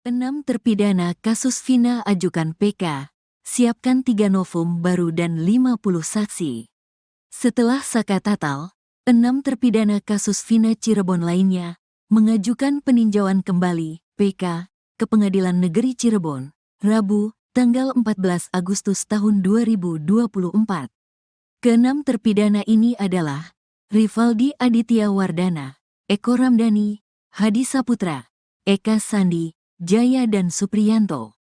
6 terpidana kasus Vina ajukan PK, siapkan 3 novum baru dan 50 saksi. Setelah Saka Tatal, 6 terpidana kasus Vina Cirebon lainnya mengajukan peninjauan kembali PK ke Pengadilan Negeri Cirebon, Rabu, tanggal 14 Agustus tahun 2024. Keenam terpidana ini adalah Rivaldi Aditya Wardana, Eko Ramdhani, Hadi Saputra, Eka Sandi, Jaya dan Supriyanto.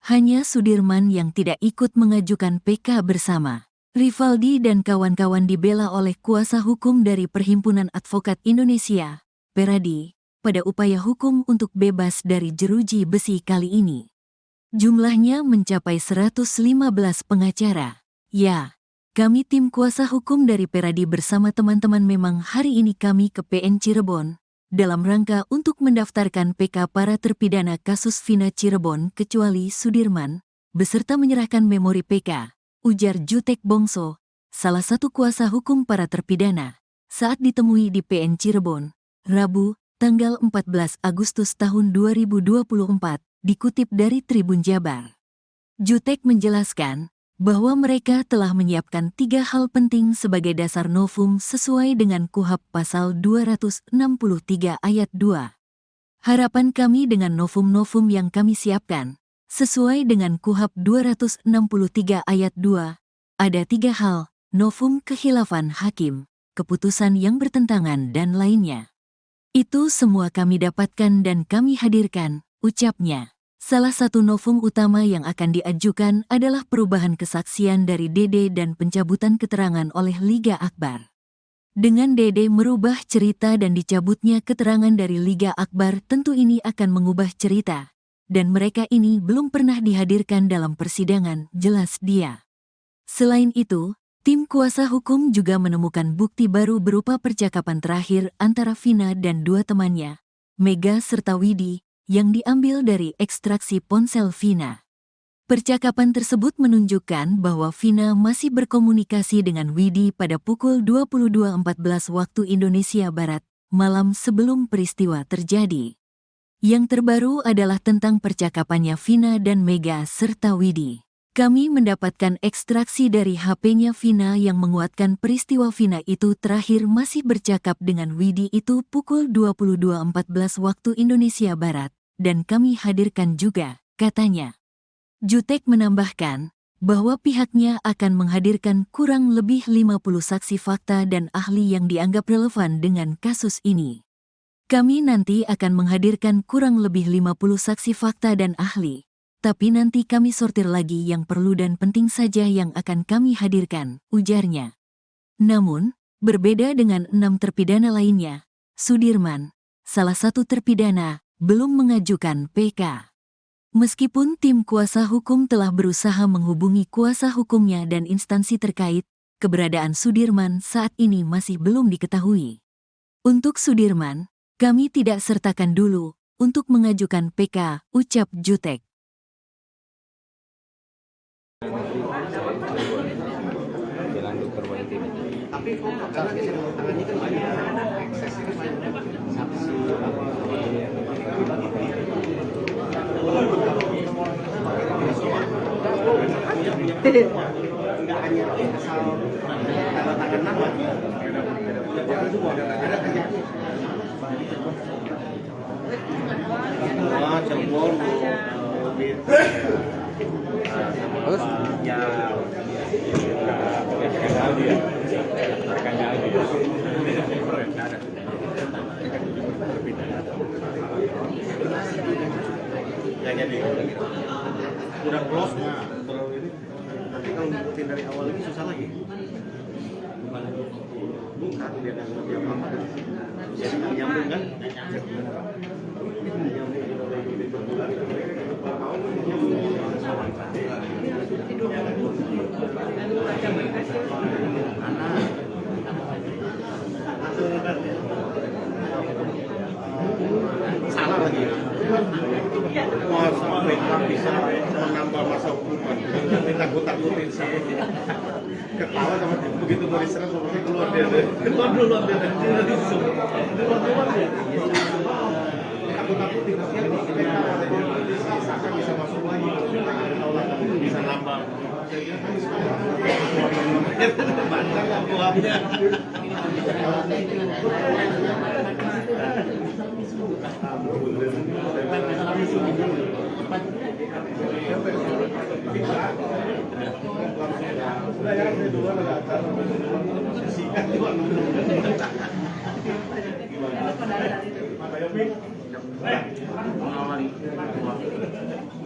Hanya Sudirman yang tidak ikut mengajukan PK bersama. Rivaldi dan kawan-kawan dibela oleh kuasa hukum dari Perhimpunan Advokat Indonesia, Peradi, pada upaya hukum untuk bebas dari jeruji besi kali ini. Jumlahnya mencapai 115 pengacara. Ya, kami tim kuasa hukum dari Peradi bersama teman-teman memang hari ini kami ke PN Cirebon, dalam rangka untuk mendaftarkan PK para terpidana kasus Vina Cirebon kecuali Sudirman, beserta menyerahkan memori PK, ujar Jutek Bongso, salah satu kuasa hukum para terpidana, saat ditemui di PN Cirebon, Rabu, tanggal 14 Agustus tahun 2024, dikutip dari Tribun Jabar. Jutek menjelaskan bahwa mereka telah menyiapkan 3 hal penting sebagai dasar novum sesuai dengan KUHP pasal 263 ayat 2. Harapan kami dengan novum-novum yang kami siapkan, sesuai dengan KUHP 263 ayat 2, ada 3 hal, novum kekhilafan hakim, keputusan yang bertentangan dan lainnya. Itu semua kami dapatkan dan kami hadirkan, ucapnya. Salah satu novum utama yang akan diajukan adalah perubahan kesaksian dari Dede dan pencabutan keterangan oleh Liga Akbar. Dengan Dede merubah cerita dan dicabutnya keterangan dari Liga Akbar, tentu ini akan mengubah cerita. Dan mereka ini belum pernah dihadirkan dalam persidangan, jelas dia. Selain itu, tim kuasa hukum juga menemukan bukti baru berupa percakapan terakhir antara Vina dan 2 temannya, Mega serta Widi, yang diambil dari ekstraksi ponsel Vina. Percakapan tersebut menunjukkan bahwa Vina masih berkomunikasi dengan Widi pada pukul 22.14 waktu Indonesia Barat, malam sebelum peristiwa terjadi. Yang terbaru adalah tentang percakapannya Vina dan Mega serta Widi. Kami mendapatkan ekstraksi dari HP-nya Vina yang menguatkan peristiwa Vina itu terakhir masih bercakap dengan Widi itu pukul 22.14 waktu Indonesia Barat, dan kami hadirkan juga, katanya. Jutek menambahkan bahwa pihaknya akan menghadirkan kurang lebih 50 saksi fakta dan ahli yang dianggap relevan dengan kasus ini. Kami nanti akan menghadirkan kurang lebih 50 saksi fakta dan ahli. Tapi nanti kami sortir lagi yang perlu dan penting saja yang akan kami hadirkan, ujarnya. Namun, berbeda dengan 6 terpidana lainnya, Sudirman, salah satu terpidana, belum mengajukan PK. Meskipun tim kuasa hukum telah berusaha menghubungi kuasa hukumnya dan instansi terkait, keberadaan Sudirman saat ini masih belum diketahui. Untuk Sudirman, kami tidak sertakan dulu untuk mengajukan PK, ucap Jutek. Tapi tangannya kan banyak, ekses itu banyak, saksi, nggak hanya asal tanda tangan nama, ada kerjanya. Cirebon, terus ya jadi udah close terlalu ini, nanti kalau ngikutin dari awal lagi susah lagi. Bukan dia nggak ngerti apa-apa, jadi nggak nyambung kan? Salah lagi. Masa mereka bisa menambah masa hukuman, ditakut-takutin sih. Ketawa sama begitu mau diserang pokoknya keluar dia deh. Keluar dulu dia. Keluar dia. ditakut-takutin, kasihan nih kita akan bisa masuk lagi, bisa nambah. Bandar lah buahnya.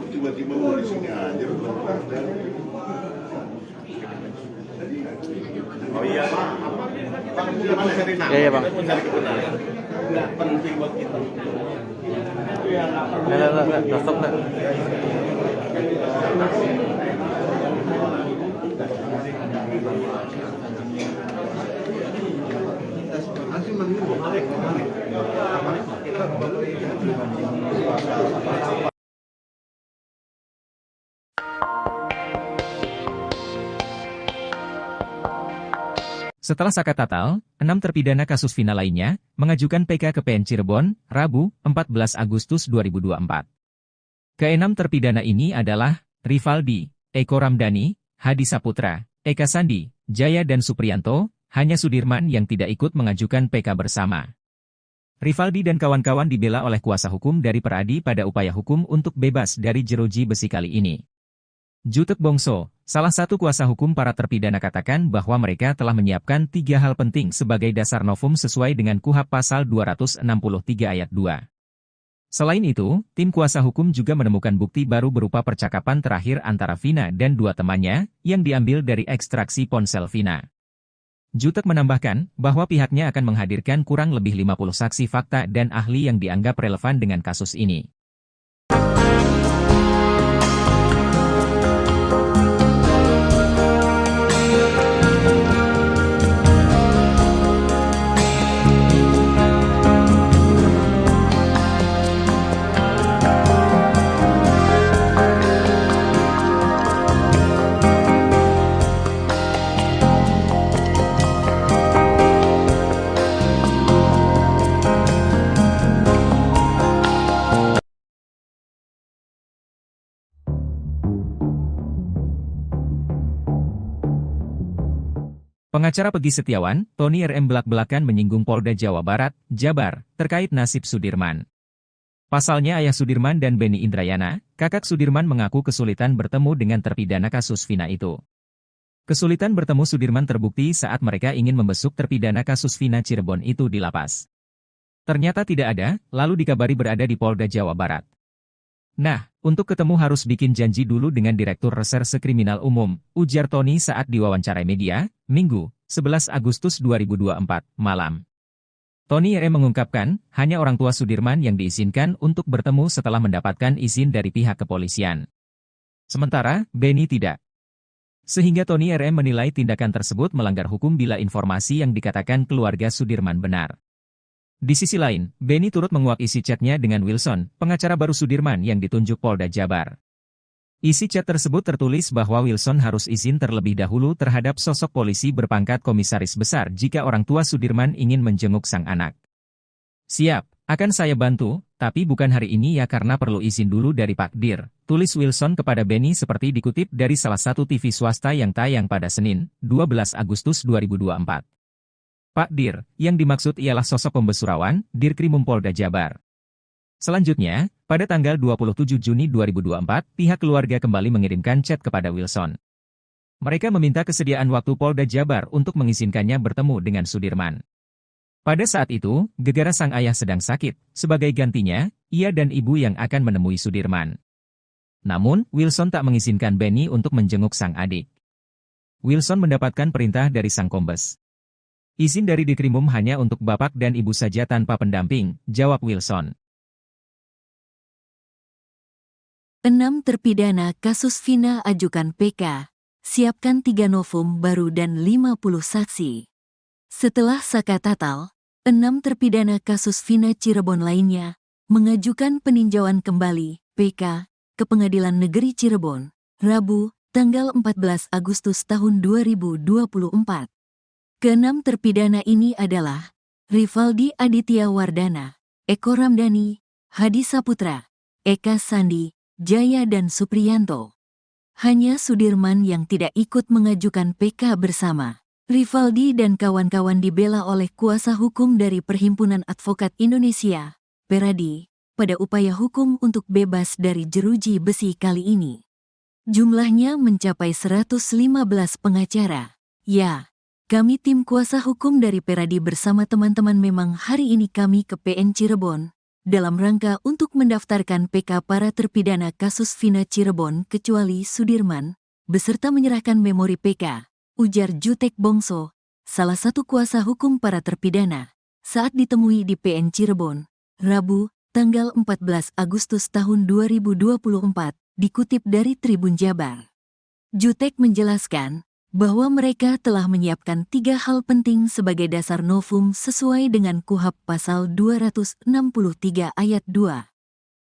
Tiba-tiba mau di sini aja. Oh iya, Pak, kita mencari nama, Iya, Bang. mencari kebenaran. Nggak penting buat kita. Nggak, stop, nggak. Setelah Saka Tatal, 6 terpidana kasus Vina lainnya mengajukan PK ke PN Cirebon, Rabu, 14 Agustus 2024. Keenam terpidana ini adalah Rivaldi, Eko Ramdhani, Hadi Saputra, Eka Sandi, Jaya dan Supriyanto, hanya Sudirman yang tidak ikut mengajukan PK bersama. Rivaldi dan kawan-kawan dibela oleh kuasa hukum dari Peradi pada upaya hukum untuk bebas dari jeruji besi kali ini. Jutek Bongso, salah satu kuasa hukum para terpidana katakan bahwa mereka telah menyiapkan 3 hal penting sebagai dasar novum sesuai dengan KUHP Pasal 263 Ayat 2. Selain itu, tim kuasa hukum juga menemukan bukti baru berupa percakapan terakhir antara Vina dan 2 temannya, yang diambil dari ekstraksi ponsel Vina. Jutek menambahkan bahwa pihaknya akan menghadirkan kurang lebih 50 saksi fakta dan ahli yang dianggap relevan dengan kasus ini. Pengacara Pegi Setiawan, Tony RM belak-belakan menyinggung Polda Jawa Barat, Jabar, terkait nasib Sudirman. Pasalnya ayah Sudirman dan Benny Indrayana, kakak Sudirman mengaku kesulitan bertemu dengan terpidana kasus Vina itu. Kesulitan bertemu Sudirman terbukti saat mereka ingin membesuk terpidana kasus Vina Cirebon itu di lapas. Ternyata tidak ada, lalu dikabari berada di Polda Jawa Barat. Nah, untuk ketemu harus bikin janji dulu dengan Direktur Reserse Kriminal Umum, ujar Tony saat diwawancarai media, Minggu, 11 Agustus 2024, malam. Tony RM mengungkapkan, hanya orang tua Sudirman yang diizinkan untuk bertemu setelah mendapatkan izin dari pihak kepolisian. Sementara, Benny tidak. Sehingga Tony RM menilai tindakan tersebut melanggar hukum bila informasi yang dikatakan keluarga Sudirman benar. Di sisi lain, Benny turut menguak isi chatnya dengan Wilson, pengacara baru Sudirman yang ditunjuk Polda Jabar. Isi chat tersebut tertulis bahwa Wilson harus izin terlebih dahulu terhadap sosok polisi berpangkat komisaris besar jika orang tua Sudirman ingin menjenguk sang anak. Siap, akan saya bantu, tapi bukan hari ini ya karena perlu izin dulu dari Pak Dir, tulis Wilson kepada Benny seperti dikutip dari salah satu TV swasta yang tayang pada Senin, 12 Agustus 2024. Pak Dir, yang dimaksud ialah sosok pembesurawan, Dirkrimum Polda Jabar. Selanjutnya, pada tanggal 27 Juni 2024, pihak keluarga kembali mengirimkan chat kepada Wilson. Mereka meminta kesediaan waktu Polda Jabar untuk mengizinkannya bertemu dengan Sudirman. Pada saat itu, gegara sang ayah sedang sakit, sebagai gantinya, ia dan ibu yang akan menemui Sudirman. Namun, Wilson tak mengizinkan Benny untuk menjenguk sang adik. Wilson mendapatkan perintah dari sang kombes. Izin dari Dirkrimum hanya untuk bapak dan ibu saja tanpa pendamping, jawab Wilson. 6 terpidana kasus Vina ajukan PK, siapkan 3 novum baru dan 50 saksi. Setelah Saka Tatal, 6 terpidana kasus Vina Cirebon lainnya mengajukan peninjauan kembali PK ke Pengadilan Negeri Cirebon, Rabu, tanggal 14 Agustus tahun 2024. Keenam terpidana ini adalah Rivaldi Aditya Wardana, Eko Ramdhani, Hadi Saputra, Eka Sandi, Jaya dan Supriyanto. Hanya Sudirman yang tidak ikut mengajukan PK bersama. Rivaldi dan kawan-kawan dibela oleh kuasa hukum dari Perhimpunan Advokat Indonesia, Peradi, pada upaya hukum untuk bebas dari jeruji besi kali ini. Jumlahnya mencapai 115 pengacara. Ya, kami tim kuasa hukum dari Peradi bersama teman-teman memang hari ini kami ke PN Cirebon, dalam rangka untuk mendaftarkan PK para terpidana kasus Vina Cirebon kecuali Sudirman, beserta menyerahkan memori PK, ujar Jutek Bongso, salah satu kuasa hukum para terpidana, saat ditemui di PN Cirebon, Rabu, tanggal 14 Agustus tahun 2024, dikutip dari Tribun Jabar. Jutek menjelaskan bahwa mereka telah menyiapkan 3 hal penting sebagai dasar novum sesuai dengan KUHP pasal 263 ayat 2.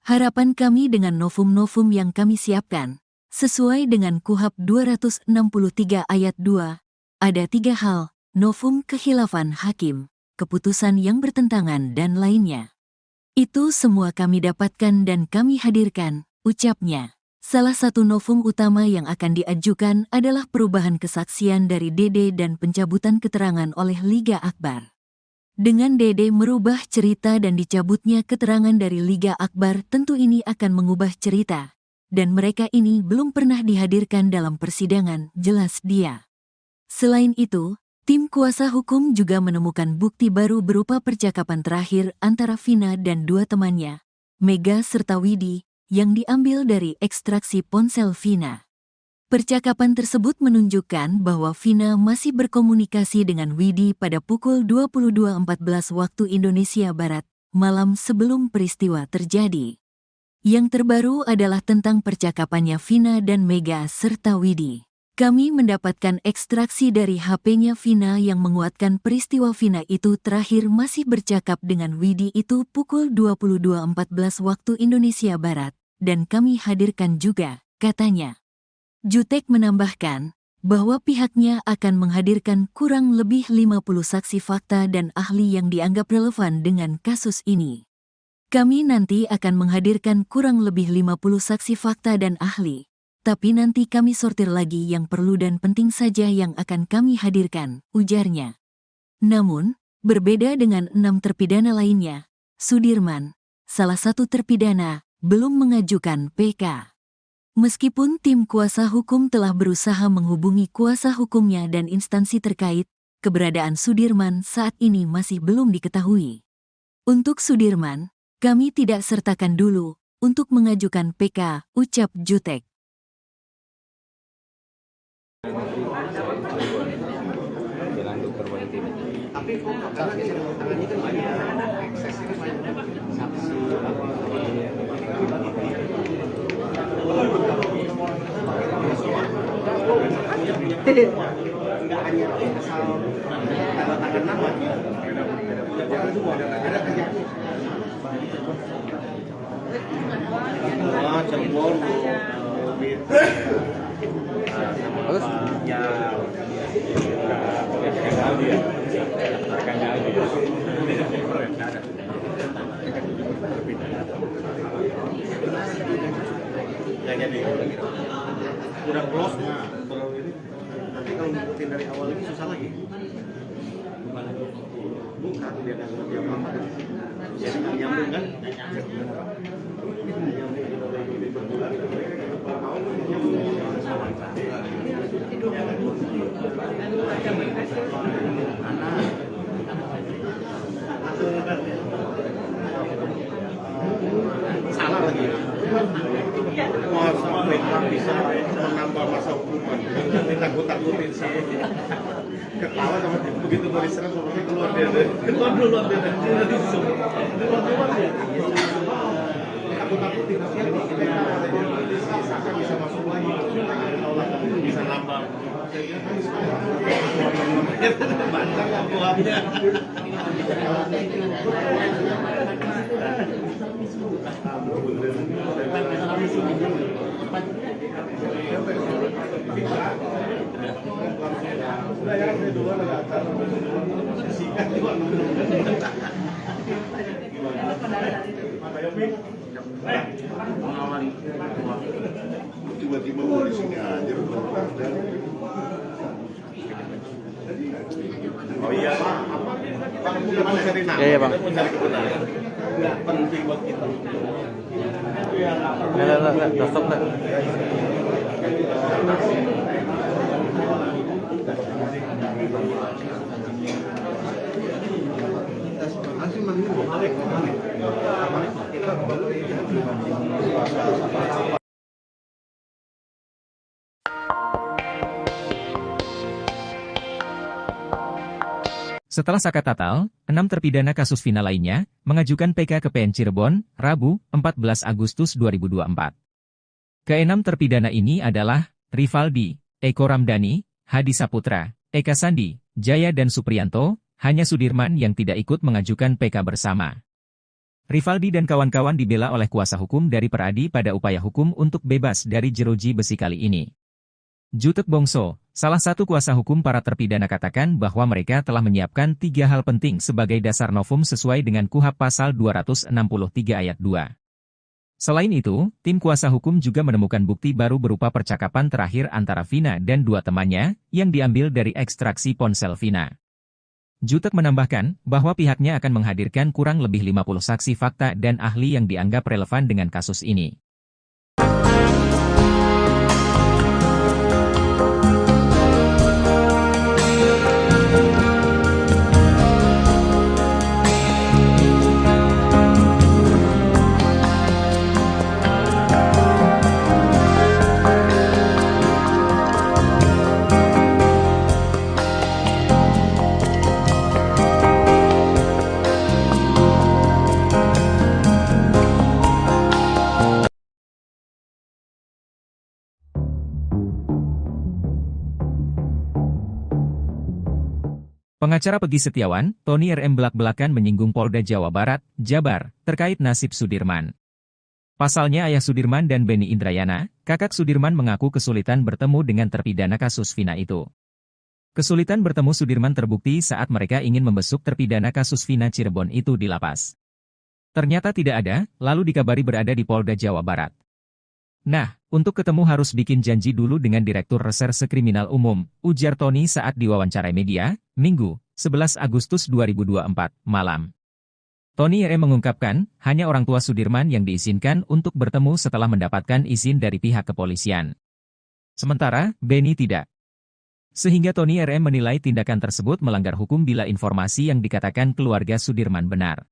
Harapan kami dengan novum-novum yang kami siapkan, sesuai dengan KUHP 263 ayat 2, ada 3 hal, novum kekhilafan hakim, keputusan yang bertentangan dan lainnya. Itu semua kami dapatkan dan kami hadirkan, ucapnya. Salah satu novum utama yang akan diajukan adalah perubahan kesaksian dari Dede dan pencabutan keterangan oleh Liga Akbar. Dengan Dede merubah cerita dan dicabutnya keterangan dari Liga Akbar, tentu ini akan mengubah cerita. Dan mereka ini belum pernah dihadirkan dalam persidangan, jelas dia. Selain itu, tim kuasa hukum juga menemukan bukti baru berupa percakapan terakhir antara Vina dan 2 temannya, Mega serta Widi, yang diambil dari ekstraksi ponsel Vina. Percakapan tersebut menunjukkan bahwa Vina masih berkomunikasi dengan Widi pada pukul 22.14 waktu Indonesia Barat, malam sebelum peristiwa terjadi. Yang terbaru adalah tentang percakapannya Vina dan Mega serta Widi. Kami mendapatkan ekstraksi dari HP-nya Vina yang menguatkan peristiwa Vina itu terakhir masih bercakap dengan Widi itu pukul 22.14 waktu Indonesia Barat, dan kami hadirkan juga, katanya. Jutek menambahkan bahwa pihaknya akan menghadirkan kurang lebih 50 saksi fakta dan ahli yang dianggap relevan dengan kasus ini. Kami nanti akan menghadirkan kurang lebih 50 saksi fakta dan ahli. Tapi nanti kami sortir lagi yang perlu dan penting saja yang akan kami hadirkan, ujarnya. Namun, berbeda dengan 6 terpidana lainnya, Sudirman, salah satu terpidana, belum mengajukan PK. Meskipun tim kuasa hukum telah berusaha menghubungi kuasa hukumnya dan instansi terkait, keberadaan Sudirman saat ini masih belum diketahui. Untuk Sudirman, kami tidak sertakan dulu untuk mengajukan PK, ucap Jutek. Tapi kok tangannya kan banyak, ekses ini banyak, saksi, nggak hanya asal tanda tangan nama, ada kerjanya. Cirebon, terus ya nggak jadi udah close kalau ini nanti kalau ngikutin dari awal ini susah lagi bukan dia nggak ngerti apa jadi nggak nyambung kan salah lagi mau sampai bisa menambah masa hukuman ditakut-takutin sih ketawa sama begitu mau diserang seperti keluar dia keluar dia takut-takutin kita bisa masuk lagi bisa nambah bantang nggak buahnya mengawali. Tiba-tiba mau di sini aja. Oh iya, Pak, kita mencari nama, Iya, Bang. kita mencari kebenaran. Nggak penting buat kita. Udah stop, Nak. Setelah Sakat Tatal, 6 terpidana kasus Vina lainnya mengajukan PK ke PN Cirebon, Rabu, 14 Agustus 2024. Keenam terpidana ini adalah Rivaldi, Eko Ramdhani, Hadi Saputra, Eka Sandi, Jaya dan Supriyanto, hanya Sudirman yang tidak ikut mengajukan PK bersama. Rivaldi dan kawan-kawan dibela oleh kuasa hukum dari Peradi pada upaya hukum untuk bebas dari jeruji besi kali ini. Jutek Bongso, salah satu kuasa hukum para terpidana katakan bahwa mereka telah menyiapkan 3 hal penting sebagai dasar novum sesuai dengan KUHP pasal 263 ayat 2. Selain itu, tim kuasa hukum juga menemukan bukti baru berupa percakapan terakhir antara Vina dan 2 temannya yang diambil dari ekstraksi ponsel Vina. Jutek menambahkan bahwa pihaknya akan menghadirkan kurang lebih 50 saksi fakta dan ahli yang dianggap relevan dengan kasus ini. Pengacara Pegi Setiawan, Tony RM belak-belakan menyinggung Polda Jawa Barat, Jabar, terkait nasib Sudirman. Pasalnya ayah Sudirman dan Benny Indrayana, kakak Sudirman mengaku kesulitan bertemu dengan terpidana kasus Vina itu. Kesulitan bertemu Sudirman terbukti saat mereka ingin membesuk terpidana kasus Vina Cirebon itu di lapas. Ternyata tidak ada, lalu dikabari berada di Polda Jawa Barat. Nah, untuk ketemu harus bikin janji dulu dengan Direktur Reserse Kriminal Umum, ujar Tony saat diwawancarai media, Minggu, 11 Agustus 2024, malam. Tony RM mengungkapkan, hanya orang tua Sudirman yang diizinkan untuk bertemu setelah mendapatkan izin dari pihak kepolisian. Sementara, Benny tidak. Sehingga Tony RM menilai tindakan tersebut melanggar hukum bila informasi yang dikatakan keluarga Sudirman benar.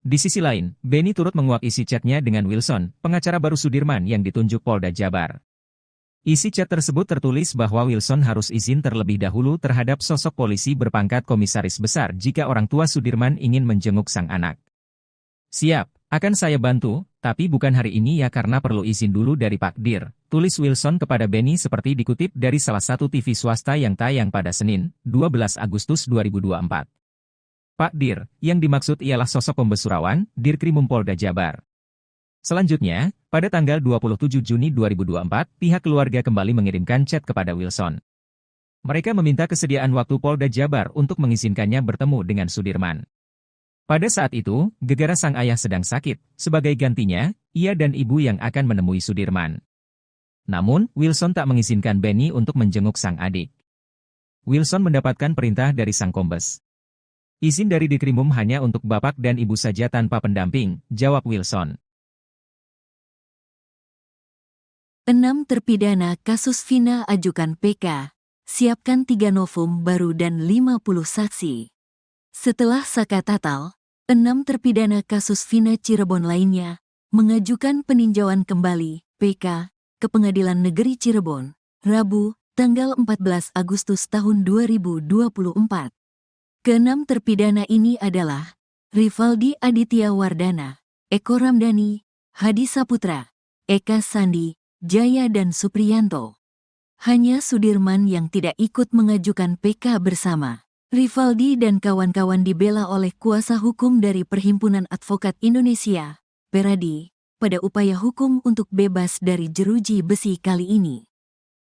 Di sisi lain, Benny turut menguak isi chatnya dengan Wilson, pengacara baru Sudirman yang ditunjuk Polda Jabar. Isi chat tersebut tertulis bahwa Wilson harus izin terlebih dahulu terhadap sosok polisi berpangkat komisaris besar jika orang tua Sudirman ingin menjenguk sang anak. Siap, akan saya bantu, tapi bukan hari ini ya karena perlu izin dulu dari Pak Dir, tulis Wilson kepada Benny seperti dikutip dari salah satu TV swasta yang tayang pada Senin, 12 Agustus 2024. Pak Dir, yang dimaksud ialah sosok pembesurawan, Dirkrimum Polda Jabar. Selanjutnya, pada tanggal 27 Juni 2024, pihak keluarga kembali mengirimkan chat kepada Wilson. Mereka meminta kesediaan waktu Polda Jabar untuk mengizinkannya bertemu dengan Sudirman. Pada saat itu, gegara sang ayah sedang sakit, sebagai gantinya, ia dan ibu yang akan menemui Sudirman. Namun, Wilson tak mengizinkan Benny untuk menjenguk sang adik. Wilson mendapatkan perintah dari sang kombes. Izin dari Dirkrimum hanya untuk bapak dan ibu saja tanpa pendamping, jawab Wilson. 6 terpidana kasus Vina ajukan PK, siapkan 3 novum baru dan 50 saksi. Setelah Sakat Tatal, 6 terpidana kasus Vina Cirebon lainnya mengajukan peninjauan kembali PK ke Pengadilan Negeri Cirebon, Rabu, tanggal 14 Agustus tahun 2024. Keenam terpidana ini adalah Rivaldi Aditya Wardana, Eko Ramdhani, Hadi Saputra, Eka Sandi, Jaya dan Supriyanto. Hanya Sudirman yang tidak ikut mengajukan PK bersama. Rivaldi dan kawan-kawan dibela oleh kuasa hukum dari Perhimpunan Advokat Indonesia, Peradi, pada upaya hukum untuk bebas dari jeruji besi kali ini.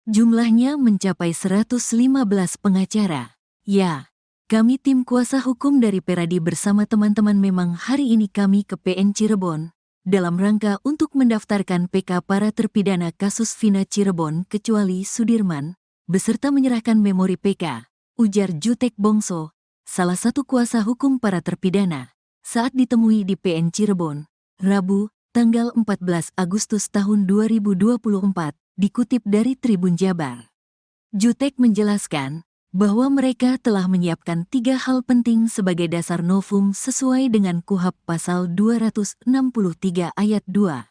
Jumlahnya mencapai 115 pengacara. Ya. Kami tim kuasa hukum dari Peradi bersama teman-teman memang hari ini kami ke PN Cirebon dalam rangka untuk mendaftarkan PK para terpidana kasus Vina Cirebon kecuali Sudirman, beserta menyerahkan memori PK, ujar Jutek Bongso, salah satu kuasa hukum para terpidana, saat ditemui di PN Cirebon, Rabu, tanggal 14 Agustus tahun 2024, dikutip dari Tribun Jabar. Jutek menjelaskan bahwa mereka telah menyiapkan 3 hal penting sebagai dasar novum sesuai dengan KUHP pasal 263 ayat 2.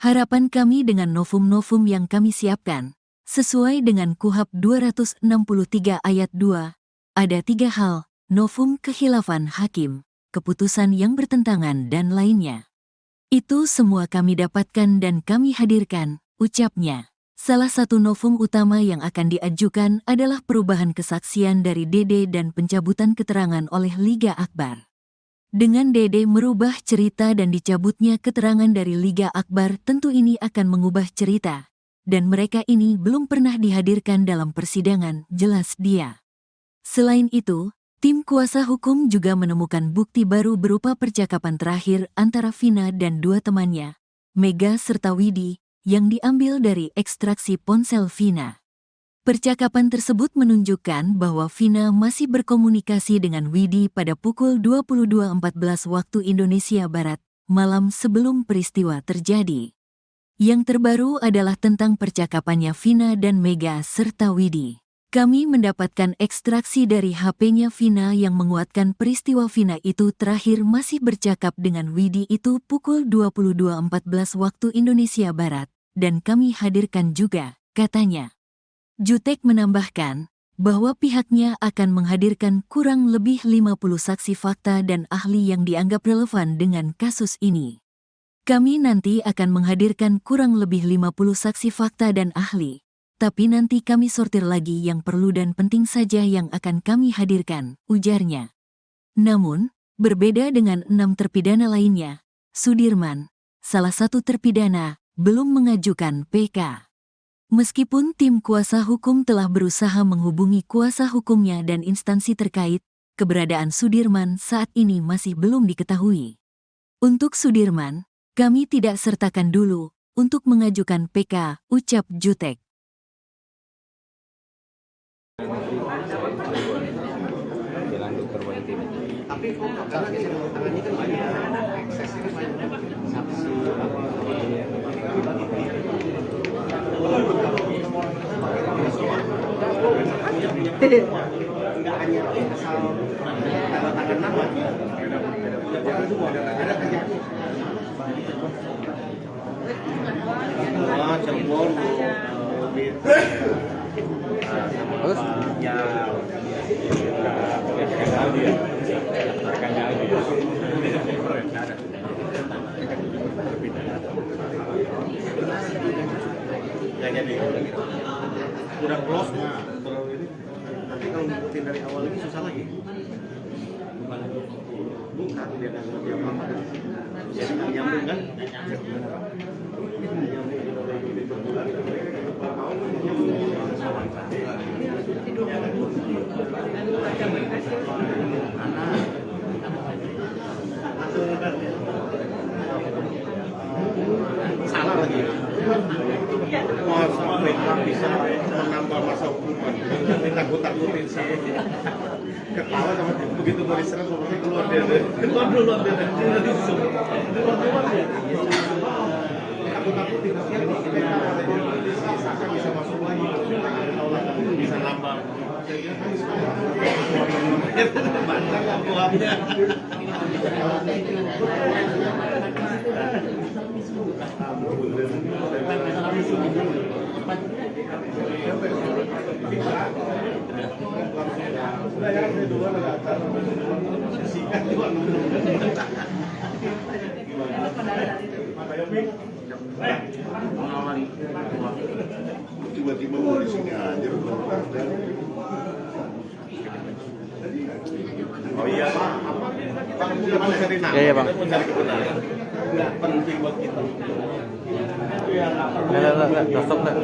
Harapan kami dengan novum-novum yang kami siapkan, sesuai dengan KUHP 263 ayat 2, ada 3 hal, novum kekhilafan hakim, keputusan yang bertentangan dan lainnya. Itu semua kami dapatkan dan kami hadirkan, ucapnya. Salah satu novum utama yang akan diajukan adalah perubahan kesaksian dari Dede dan pencabutan keterangan oleh Liga Akbar. Dengan Dede merubah cerita dan dicabutnya keterangan dari Liga Akbar, tentu ini akan mengubah cerita. Dan mereka ini belum pernah dihadirkan dalam persidangan, jelas dia. Selain itu, tim kuasa hukum juga menemukan bukti baru berupa percakapan terakhir antara Vina dan 2 temannya, Mega serta Widi, yang diambil dari ekstraksi ponsel Vina. Percakapan tersebut menunjukkan bahwa Vina masih berkomunikasi dengan Widi pada pukul 22.14 waktu Indonesia Barat, malam sebelum peristiwa terjadi. Yang terbaru adalah tentang percakapannya Vina dan Mega serta Widi. Kami mendapatkan ekstraksi dari HP-nya Vina yang menguatkan peristiwa Vina itu terakhir masih bercakap dengan Widi itu pukul 22.14 waktu Indonesia Barat, dan kami hadirkan juga, katanya. Jutek menambahkan bahwa pihaknya akan menghadirkan kurang lebih 50 saksi fakta dan ahli yang dianggap relevan dengan kasus ini. Kami nanti akan menghadirkan kurang lebih 50 saksi fakta dan ahli. Tapi nanti kami sortir lagi yang perlu dan penting saja yang akan kami hadirkan, ujarnya. Namun, berbeda dengan 6 terpidana lainnya, Sudirman, salah satu terpidana, belum mengajukan PK. Meskipun tim kuasa hukum telah berusaha menghubungi kuasa hukumnya dan instansi terkait, keberadaan Sudirman saat ini masih belum diketahui. Untuk Sudirman, kami tidak sertakan dulu untuk mengajukan PK, ucap Jutek. Tapi karena tangannya kan banyak, ekses itu banyak, saksi, nggak hanya asal tanda tangan nama, ada kerjanya. Cirebon, Terus? Ya, nggak jadi. Udah close, terlalu ini. Nanti kalau ngikutin dari awal lagi susah lagi. Bukan dia nggak ngerti apa-apa. Jadi nggak nyambung kan? Salah lagi. Mau sampai bisa menambah masa hukuman. Ditakut-takutin sih. Ketawa sama begitu mau diserang seperti keluar dia. Keluar dia. Keluar dia. Takut-takutin. Bisa masuk lagi. Bisa nambah. Bantang nggak buahnya. Tiba-tiba mau di sini aja. Oh iya, Pak kita mencari nama, Iya, Bang. kita mencari kebenaran. Nggak penting buat kita. Iya, nggak perlu. Nggak, stop, nggak.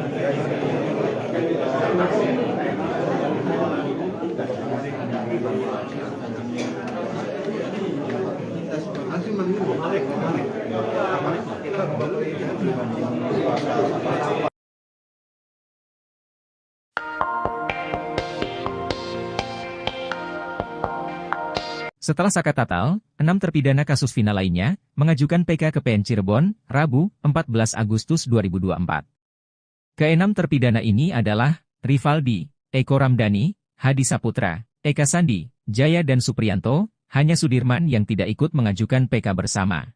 Nanti menunggu. Setelah Saka Tatal, 6 terpidana kasus Vina lainnya mengajukan PK ke PN Cirebon, Rabu, 14 Agustus 2024. Keenam terpidana ini adalah Rivaldi, Eko Ramdhani, Hadi Saputra, Eka Sandi, Jaya dan Supriyanto, hanya Sudirman yang tidak ikut mengajukan PK bersama.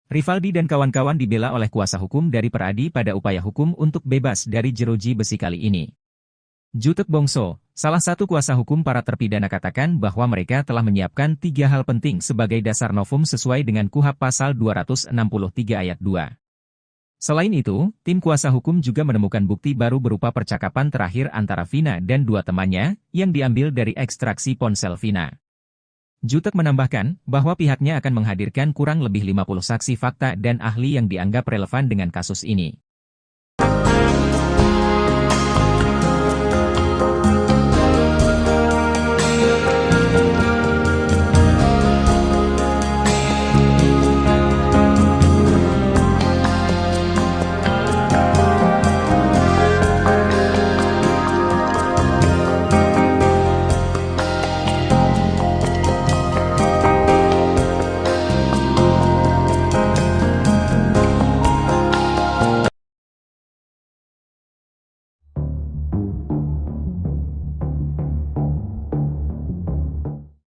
Rivaldi dan kawan-kawan dibela oleh kuasa hukum dari Peradi pada upaya hukum untuk bebas dari jeruji besi kali ini. Jutek Bongso, salah satu kuasa hukum para terpidana katakan bahwa mereka telah menyiapkan 3 hal penting sebagai dasar novum sesuai dengan KUHP Pasal 263 Ayat 2. Selain itu, tim kuasa hukum juga menemukan bukti baru berupa percakapan terakhir antara Vina dan 2 temannya, yang diambil dari ekstraksi ponsel Vina. Jutek menambahkan bahwa pihaknya akan menghadirkan kurang lebih 50 saksi fakta dan ahli yang dianggap relevan dengan kasus ini.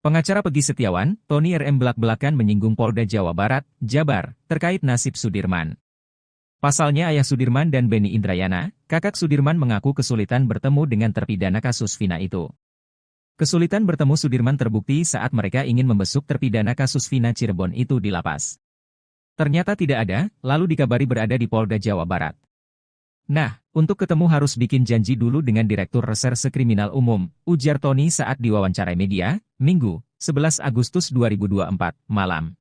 Pengacara Pegi Setiawan, Tony RM belak-belakan menyinggung Polda Jawa Barat, Jabar, terkait nasib Sudirman. Pasalnya ayah Sudirman dan Benny Indrayana, kakak Sudirman mengaku kesulitan bertemu dengan terpidana kasus Vina itu. Kesulitan bertemu Sudirman terbukti saat mereka ingin membesuk terpidana kasus Vina Cirebon itu di lapas. Ternyata tidak ada, lalu dikabari berada di Polda Jawa Barat. Nah, untuk ketemu harus bikin janji dulu dengan Direktur Reserse Kriminal Umum, ujar Tony saat diwawancarai media, Minggu, 11 Agustus 2024, malam.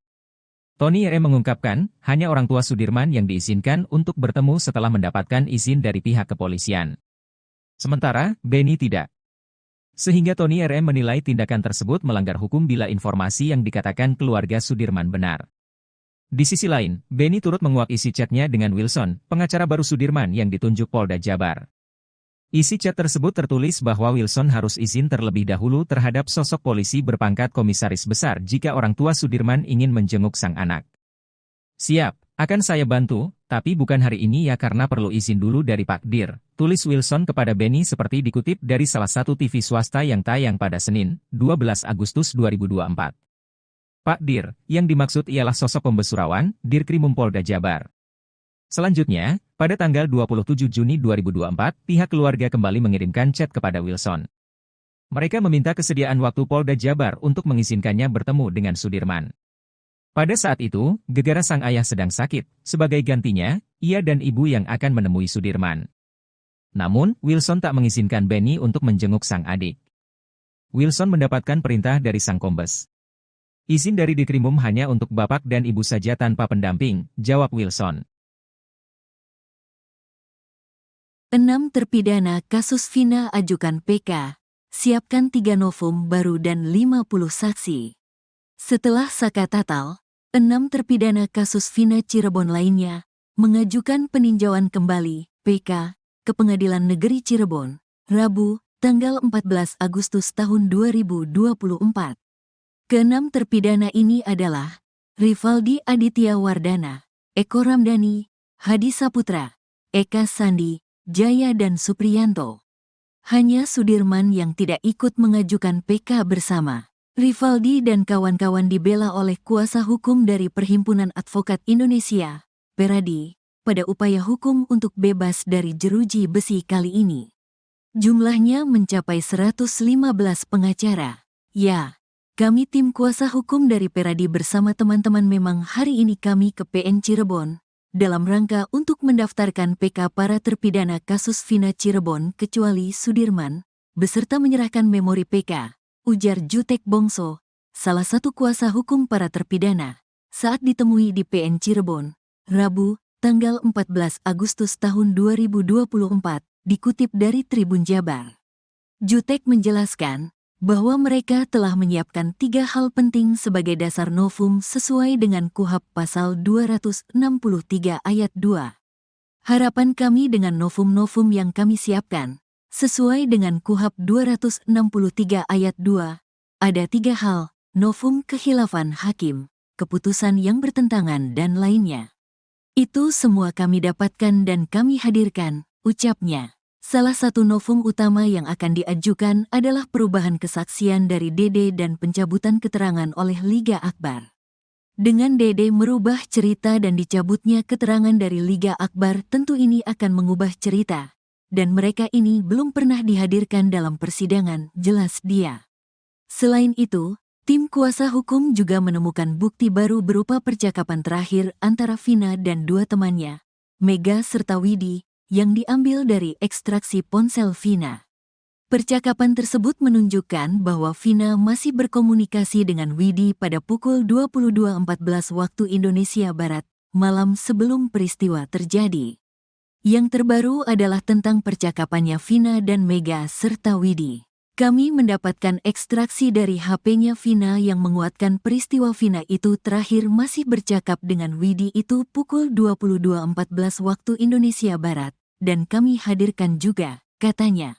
Tony RM mengungkapkan, hanya orang tua Sudirman yang diizinkan untuk bertemu setelah mendapatkan izin dari pihak kepolisian. Sementara, Benny tidak. Sehingga Tony RM menilai tindakan tersebut melanggar hukum bila informasi yang dikatakan keluarga Sudirman benar. Di sisi lain, Benny turut menguak isi chatnya dengan Wilson, pengacara baru Sudirman yang ditunjuk Polda Jabar. Isi chat tersebut tertulis bahwa Wilson harus izin terlebih dahulu terhadap sosok polisi berpangkat komisaris besar jika orang tua Sudirman ingin menjenguk sang anak. Siap, akan saya bantu, tapi bukan hari ini ya karena perlu izin dulu dari Pak Dir, tulis Wilson kepada Benny seperti dikutip dari salah satu TV swasta yang tayang pada Senin, 12 Agustus 2024. Pak Dir, yang dimaksud ialah sosok pembesurawan, Dirkrimum Polda Jabar. Selanjutnya, pada tanggal 27 Juni 2024, pihak keluarga kembali mengirimkan chat kepada Wilson. Mereka meminta kesediaan waktu Polda Jabar untuk mengizinkannya bertemu dengan Sudirman. Pada saat itu, gegara sang ayah sedang sakit, sebagai gantinya, ia dan ibu yang akan menemui Sudirman. Namun, Wilson tak mengizinkan Benny untuk menjenguk sang adik. Wilson mendapatkan perintah dari sang kombes. Izin dari Dirkrimum hanya untuk bapak dan ibu saja tanpa pendamping, jawab Wilson. 6 terpidana kasus Vina ajukan PK, siapkan 3 novum baru dan 50 saksi. Setelah Saka Tatal, 6 terpidana kasus Vina Cirebon lainnya mengajukan peninjauan kembali PK ke Pengadilan Negeri Cirebon, Rabu, tanggal 14 Agustus tahun 2024. Keenam terpidana ini adalah Rivaldi Aditya Wardana, Eko Ramdhani, Hadi Saputra, Eka Sandi, Jaya dan Supriyanto. Hanya Sudirman yang tidak ikut mengajukan PK bersama. Rivaldi dan kawan-kawan dibela oleh kuasa hukum dari Perhimpunan Advokat Indonesia, Peradi, pada upaya hukum untuk bebas dari jeruji besi kali ini. Jumlahnya mencapai 115 pengacara. Ya. Kami tim kuasa hukum dari Peradi bersama teman-teman memang hari ini kami ke PN Cirebon, dalam rangka untuk mendaftarkan PK para terpidana kasus Vina Cirebon kecuali Sudirman, beserta menyerahkan memori PK, ujar Jutek Bongso, salah satu kuasa hukum para terpidana, saat ditemui di PN Cirebon, Rabu, tanggal 14 Agustus tahun 2024, dikutip dari Tribun Jabar. Jutek menjelaskan, bahwa mereka telah menyiapkan 3 hal penting sebagai dasar novum sesuai dengan KUHP pasal 263 ayat 2. Harapan kami dengan novum-novum yang kami siapkan, sesuai dengan KUHP 263 ayat 2, ada 3 hal, novum kekhilafan hakim, keputusan yang bertentangan dan lainnya. Itu semua kami dapatkan dan kami hadirkan, ucapnya. Salah satu novum utama yang akan diajukan adalah perubahan kesaksian dari Dede dan pencabutan keterangan oleh Liga Akbar. Dengan Dede merubah cerita dan dicabutnya keterangan dari Liga Akbar, tentu ini akan mengubah cerita. Dan mereka ini belum pernah dihadirkan dalam persidangan, jelas dia. Selain itu, tim kuasa hukum juga menemukan bukti baru berupa percakapan terakhir antara Vina dan 2 temannya, Mega serta Widi, yang diambil dari ekstraksi ponsel Vina. Percakapan tersebut menunjukkan bahwa Vina masih berkomunikasi dengan Widi pada pukul 22.14 waktu Indonesia Barat, malam sebelum peristiwa terjadi. Yang terbaru adalah tentang percakapannya Vina dan Mega serta Widi. Kami mendapatkan ekstraksi dari HP-nya Vina yang menguatkan peristiwa Vina itu terakhir masih bercakap dengan Widi itu pukul 22.14 waktu Indonesia Barat, dan kami hadirkan juga, katanya.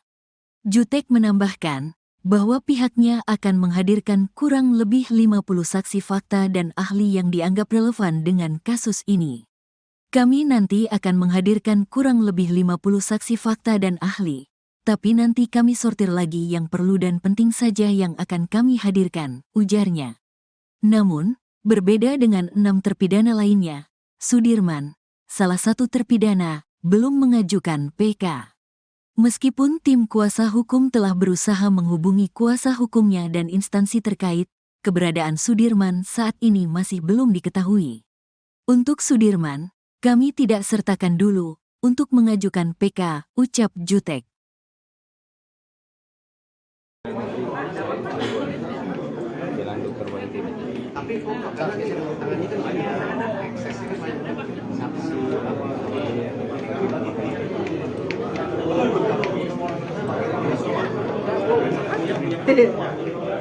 Jutek menambahkan bahwa pihaknya akan menghadirkan kurang lebih 50 saksi fakta dan ahli yang dianggap relevan dengan kasus ini. Kami nanti akan menghadirkan kurang lebih 50 saksi fakta dan ahli. Tapi nanti kami sortir lagi yang perlu dan penting saja yang akan kami hadirkan, ujarnya. Namun, berbeda dengan 6 terpidana lainnya, Sudirman, salah satu terpidana, belum mengajukan PK. Meskipun tim kuasa hukum telah berusaha menghubungi kuasa hukumnya dan instansi terkait, keberadaan Sudirman saat ini masih belum diketahui. Untuk Sudirman, kami tidak sertakan dulu untuk mengajukan PK, ucap Jutek. Tapi kok tangannya kan banyak, ekses ini banyak.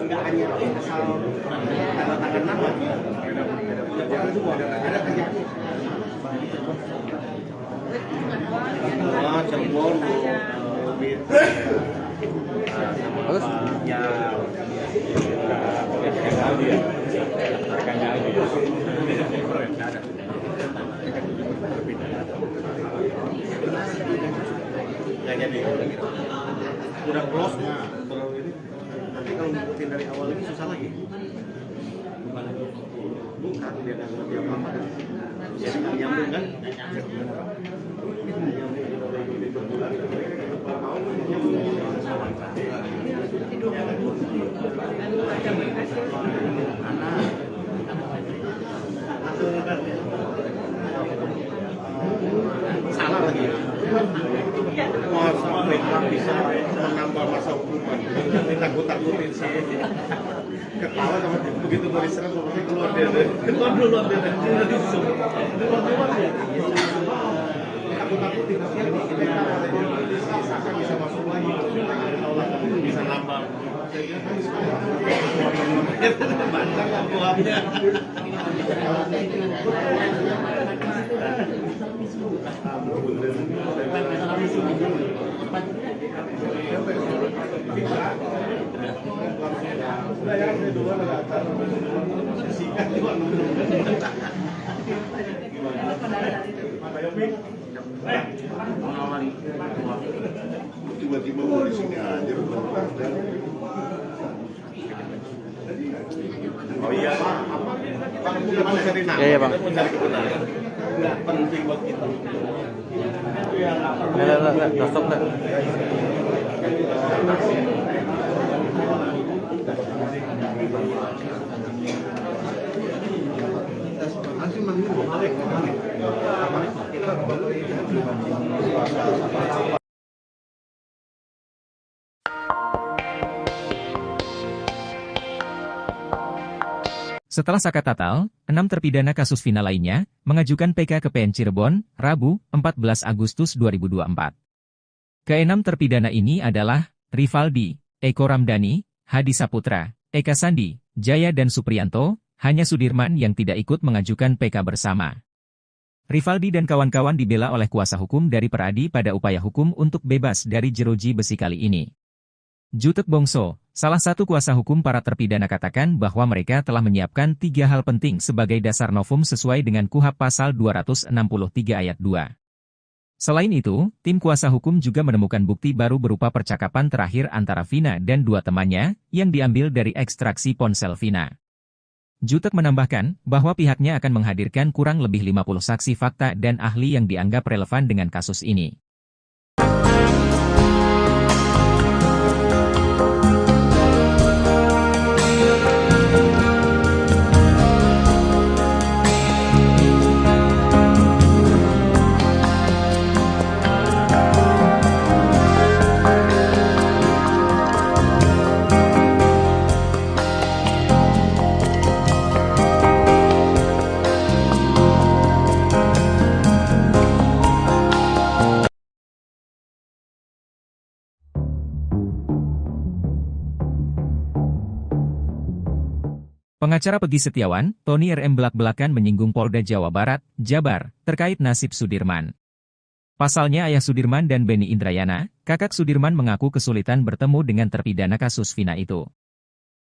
Enggak hanya asal tanda tangan nama, ada kerjanya. Cirebon, Bagus. ya, nggak jadi, udah close nggak terlalu ini. Nanti kalau ngikutin dari awal lagi susah lagi. Bukan dia nggak ngerti apa-apa kan, jadi nggak nyambung kan? Salah lagi. Mau sampai bisa menambah masa hukuman, ditakut-takutin sih. Ketawa sama begitu mau diserang pokoknya keluar dia deh. Keluar dia deh. Keluar dia. Takut-takutin kita bisa masuk lagi. Bisa nambah. Bantang kan kuahnya. Tiba-tiba mau di sini aja. Oh iya, Bang, kita mau cari nama, Iya, Bang. kita mau cari kebenaran. Nggak penting buat kita. Nggak, stop, nggak. Setelah Sakat Tatal, 6 terpidana kasus Vina lainnya mengajukan PK ke PN Cirebon, Rabu, 14 Agustus 2024. Keenam terpidana ini adalah Rivaldi, Eko Ramdhani, Hadi Saputra, Eka Sandi, Jaya dan Supriyanto, hanya Sudirman yang tidak ikut mengajukan PK bersama. Rivaldi dan kawan-kawan dibela oleh kuasa hukum dari Peradi pada upaya hukum untuk bebas dari jeruji besi kali ini. Jutek Bongso, salah satu kuasa hukum para terpidana katakan bahwa mereka telah menyiapkan 3 hal penting sebagai dasar novum sesuai dengan KUHP pasal 263 ayat 2. Selain itu, tim kuasa hukum juga menemukan bukti baru berupa percakapan terakhir antara Vina dan 2 temannya, yang diambil dari ekstraksi ponsel Vina. Jutek menambahkan bahwa pihaknya akan menghadirkan kurang lebih 50 saksi fakta dan ahli yang dianggap relevan dengan kasus ini. Pengacara Pegi Setiawan, Tony RM belak-belakan menyinggung Polda Jawa Barat, Jabar, terkait nasib Sudirman. Pasalnya ayah Sudirman dan Beni Indrayana, kakak Sudirman mengaku kesulitan bertemu dengan terpidana kasus Vina itu.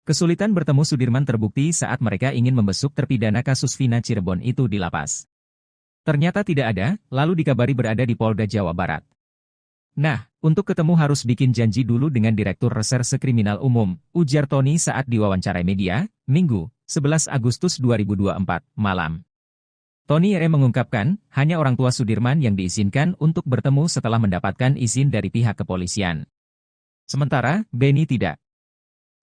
Kesulitan bertemu Sudirman terbukti saat mereka ingin membesuk terpidana kasus Vina Cirebon itu di lapas. Ternyata tidak ada, lalu dikabari berada di Polda Jawa Barat. Nah, untuk ketemu harus bikin janji dulu dengan Direktur Reserse Kriminal Umum, ujar Tony saat diwawancarai media, Minggu, 11 Agustus 2024, malam. Tony RM mengungkapkan, hanya orang tua Sudirman yang diizinkan untuk bertemu setelah mendapatkan izin dari pihak kepolisian. Sementara, Beni tidak.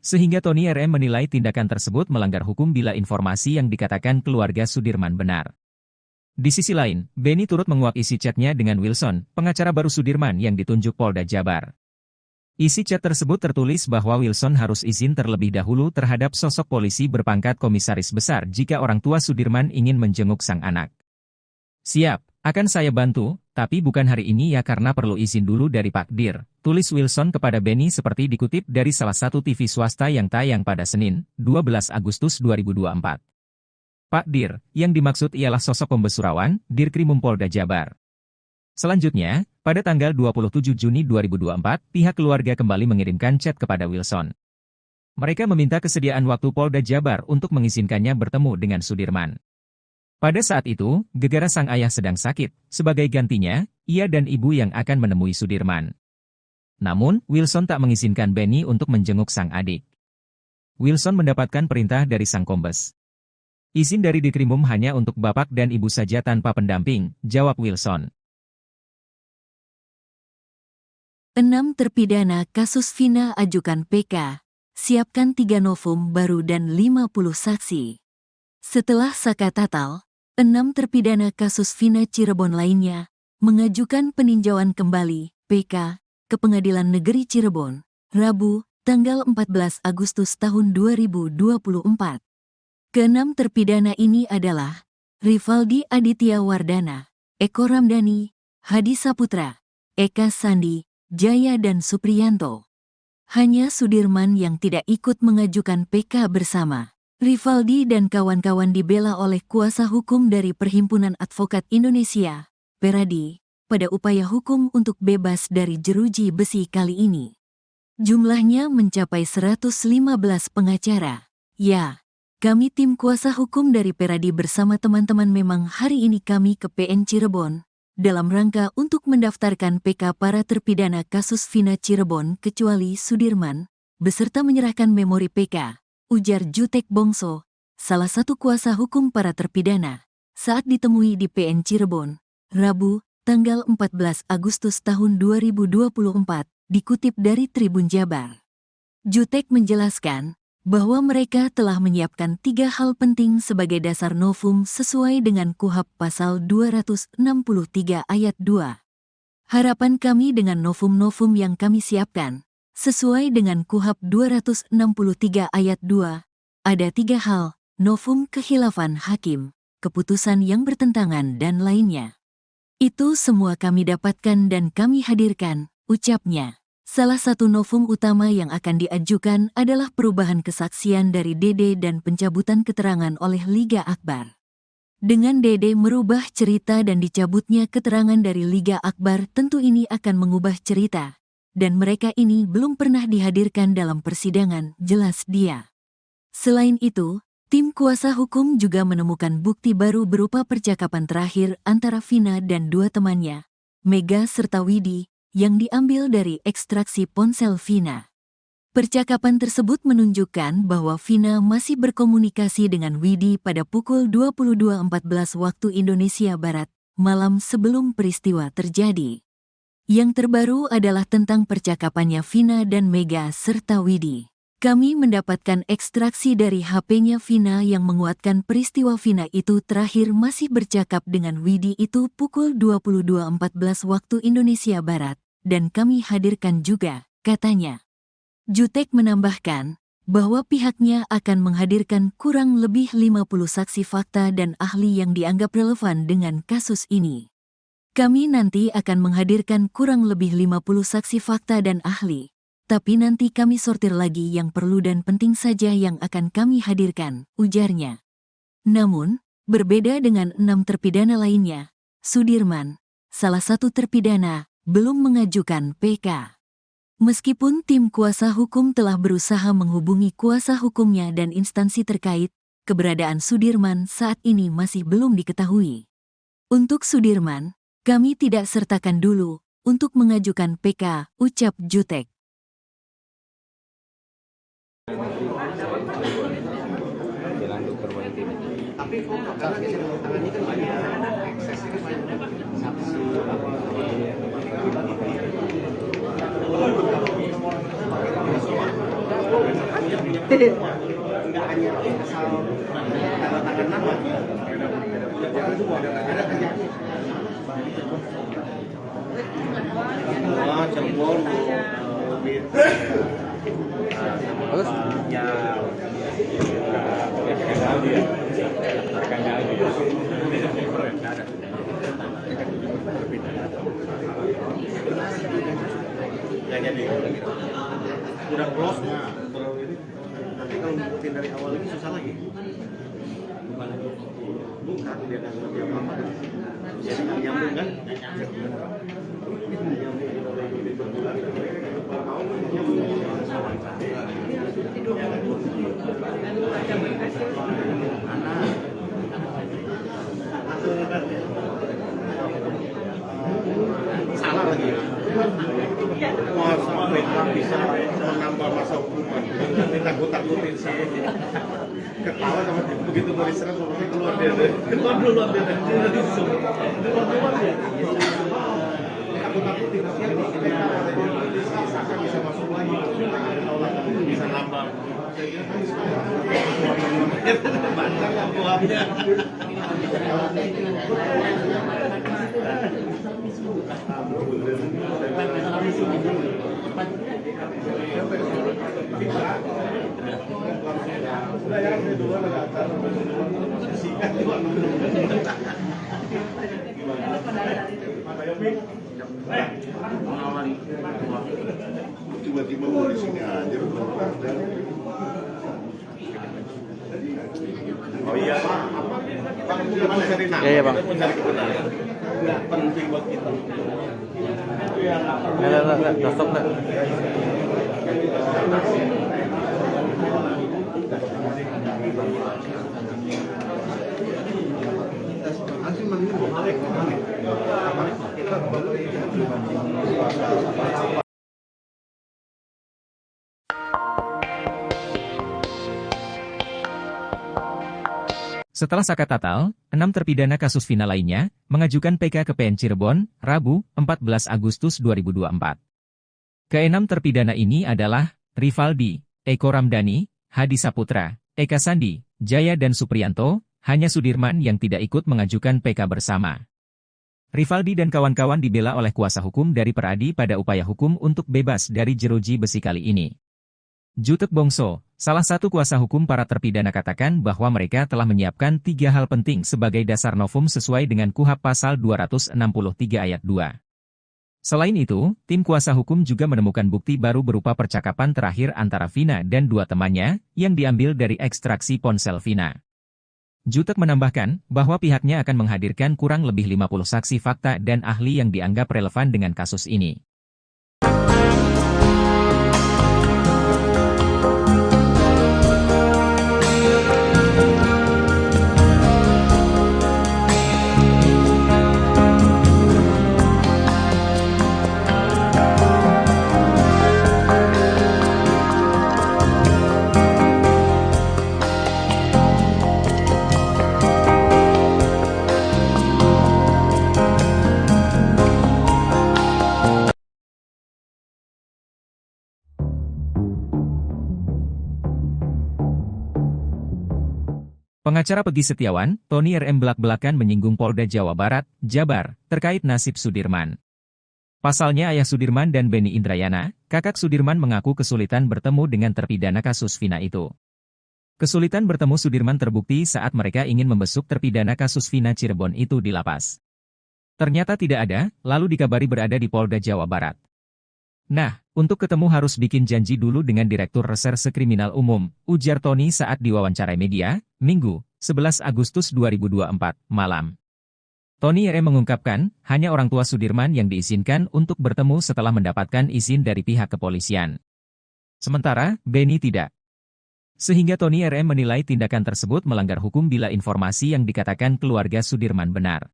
Sehingga Tony RM menilai tindakan tersebut melanggar hukum bila informasi yang dikatakan keluarga Sudirman benar. Di sisi lain, Beni turut menguak isi chatnya dengan Wilson, pengacara baru Sudirman yang ditunjuk Polda Jabar. Isi chat tersebut tertulis bahwa Wilson harus izin terlebih dahulu terhadap sosok polisi berpangkat komisaris besar jika orang tua Sudirman ingin menjenguk sang anak. Siap, akan saya bantu, tapi bukan hari ini ya karena perlu izin dulu dari Pak Dir, tulis Wilson kepada Beni seperti dikutip dari salah satu TV swasta yang tayang pada Senin, 12 Agustus 2024. Pak Dir, yang dimaksud ialah sosok pembesurawan, Dirkrimum Polda Jabar. Selanjutnya, pada tanggal 27 Juni 2024, pihak keluarga kembali mengirimkan chat kepada Wilson. Mereka meminta kesediaan waktu Polda Jabar untuk mengizinkannya bertemu dengan Sudirman. Pada saat itu, gegara sang ayah sedang sakit, sebagai gantinya, ia dan ibu yang akan menemui Sudirman. Namun, Wilson tak mengizinkan Beni untuk menjenguk sang adik. Wilson mendapatkan perintah dari sang kombes. Izin dari Dirkrimum hanya untuk bapak dan ibu saja tanpa pendamping, jawab Wilson. 6 terpidana kasus Vina ajukan PK, siapkan 3 novum baru dan 50 saksi. Setelah saka tatal, 6 terpidana kasus Vina Cirebon lainnya mengajukan peninjauan kembali PK ke Pengadilan Negeri Cirebon, Rabu, tanggal 14 Agustus tahun 2024. Ke-6 terpidana ini adalah Rivaldi Aditya Wardana, Eko Ramdhani, Hadi Saputra, Eka Sandi, Jaya dan Supriyanto. Hanya Sudirman yang tidak ikut mengajukan PK bersama. Rivaldi dan kawan-kawan dibela oleh kuasa hukum dari Perhimpunan Advokat Indonesia, Peradi, pada upaya hukum untuk bebas dari jeruji besi kali ini. Jumlahnya mencapai 115 pengacara. Ya. Kami tim kuasa hukum dari Peradi bersama teman-teman memang hari ini kami ke PN Cirebon, dalam rangka untuk mendaftarkan PK para terpidana kasus Vina Cirebon kecuali Sudirman, beserta menyerahkan memori PK, ujar Jutek Bongso, salah satu kuasa hukum para terpidana, saat ditemui di PN Cirebon, Rabu, tanggal 14 Agustus tahun 2024, dikutip dari Tribun Jabar. Jutek menjelaskan, bahwa mereka telah menyiapkan 3 hal penting sebagai dasar novum sesuai dengan KUHP pasal 263 ayat 2. Harapan kami dengan novum-novum yang kami siapkan, sesuai dengan KUHP 263 ayat 2, ada 3 hal, novum kekhilafan hakim, keputusan yang bertentangan dan lainnya. Itu semua kami dapatkan dan kami hadirkan, ucapnya. Salah satu novum utama yang akan diajukan adalah perubahan kesaksian dari Dede dan pencabutan keterangan oleh Liga Akbar. Dengan Dede merubah cerita dan dicabutnya keterangan dari Liga Akbar, tentu ini akan mengubah cerita. Dan mereka ini belum pernah dihadirkan dalam persidangan, jelas dia. Selain itu, tim kuasa hukum juga menemukan bukti baru berupa percakapan terakhir antara Vina dan dua temannya, Mega serta Widi, yang diambil dari ekstraksi ponsel Vina. Percakapan tersebut menunjukkan bahwa Vina masih berkomunikasi dengan Widi pada pukul 22.14 waktu Indonesia Barat, malam sebelum peristiwa terjadi. Yang terbaru adalah tentang percakapannya Vina dan Mega serta Widi. Kami mendapatkan ekstraksi dari HP-nya Vina yang menguatkan peristiwa Vina itu terakhir masih bercakap dengan Widi itu pukul 22.14 waktu Indonesia Barat, dan kami hadirkan juga, katanya. Jutek menambahkan bahwa pihaknya akan menghadirkan kurang lebih 50 saksi fakta dan ahli yang dianggap relevan dengan kasus ini. Kami nanti akan menghadirkan kurang lebih 50 saksi fakta dan ahli, tapi nanti kami sortir lagi yang perlu dan penting saja yang akan kami hadirkan, ujarnya. Namun, berbeda dengan 6 terpidana lainnya, Sudirman, salah satu terpidana, belum mengajukan PK. Meskipun tim kuasa hukum telah berusaha menghubungi kuasa hukumnya dan instansi terkait, keberadaan Sudirman saat ini masih belum diketahui. Untuk Sudirman, kami tidak sertakan dulu untuk mengajukan PK, ucap Jutek. Tapi kok kasusnya tangannya kan banyak, eksesnya kan banyak, saksi nggak hanya asal tanda tangan nama, jangan semua ada kerjanya. Cirebon, Bagus. ya. Ya jadi udah close nah terlalu ini nanti kalau ngikutin dari awal lagi susah lagi bukan dia nggak ngerti apa jadi nggak nyambung kan salah lagi masa mereka bisa menambah masa hukuman ditakut-takutin sih ketawa sama begitu mau diserang seperti keluar dia keluar dia takut-takutin akan bisa masuk lagi bisa nambah banyak buahnya Tiba-tiba mau di sini aja. oh iya Bang kita mencari nama Iya, Bang. mencari kebenaran nggak penting buat kita Nggak, stop, nggak. Setelah Sakat Tatal, 6 terpidana kasus Vina lainnya mengajukan PK ke PN Cirebon, Rabu, 14 Agustus 2024. Keenam terpidana ini adalah Rivaldi, Eko Ramdhani, Hadi Saputra, Eka Sandi, Jaya dan Supriyanto, hanya Sudirman yang tidak ikut mengajukan PK bersama. Rivaldi dan kawan-kawan dibela oleh kuasa hukum dari Peradi pada upaya hukum untuk bebas dari jeruji besi kali ini. Jutek Bongso, salah satu kuasa hukum para terpidana katakan bahwa mereka telah menyiapkan 3 hal penting sebagai dasar novum sesuai dengan KUHP Pasal 263 Ayat 2. Selain itu, tim kuasa hukum juga menemukan bukti baru berupa percakapan terakhir antara Vina dan dua temannya, yang diambil dari ekstraksi ponsel Vina. Jutek menambahkan bahwa pihaknya akan menghadirkan kurang lebih 50 saksi fakta dan ahli yang dianggap relevan dengan kasus ini. Pengacara Peggy Setiawan, Tony RM belak-belakan menyinggung Polda Jawa Barat, Jabar, terkait nasib Sudirman. Pasalnya ayah Sudirman dan Benny Indrayana, kakak Sudirman mengaku kesulitan bertemu dengan terpidana kasus Vina itu. Kesulitan bertemu Sudirman terbukti saat mereka ingin membesuk terpidana kasus Vina Cirebon itu di lapas. Ternyata tidak ada, lalu dikabari berada di Polda Jawa Barat. Nah, untuk ketemu harus bikin janji dulu dengan Direktur Reserse Kriminal Umum, ujar Tony saat diwawancarai media, Minggu, 11 Agustus 2024, malam. Tony RM mengungkapkan, hanya orang tua Sudirman yang diizinkan untuk bertemu setelah mendapatkan izin dari pihak kepolisian. Sementara, Benny tidak. Sehingga Tony RM menilai tindakan tersebut melanggar hukum bila informasi yang dikatakan keluarga Sudirman benar.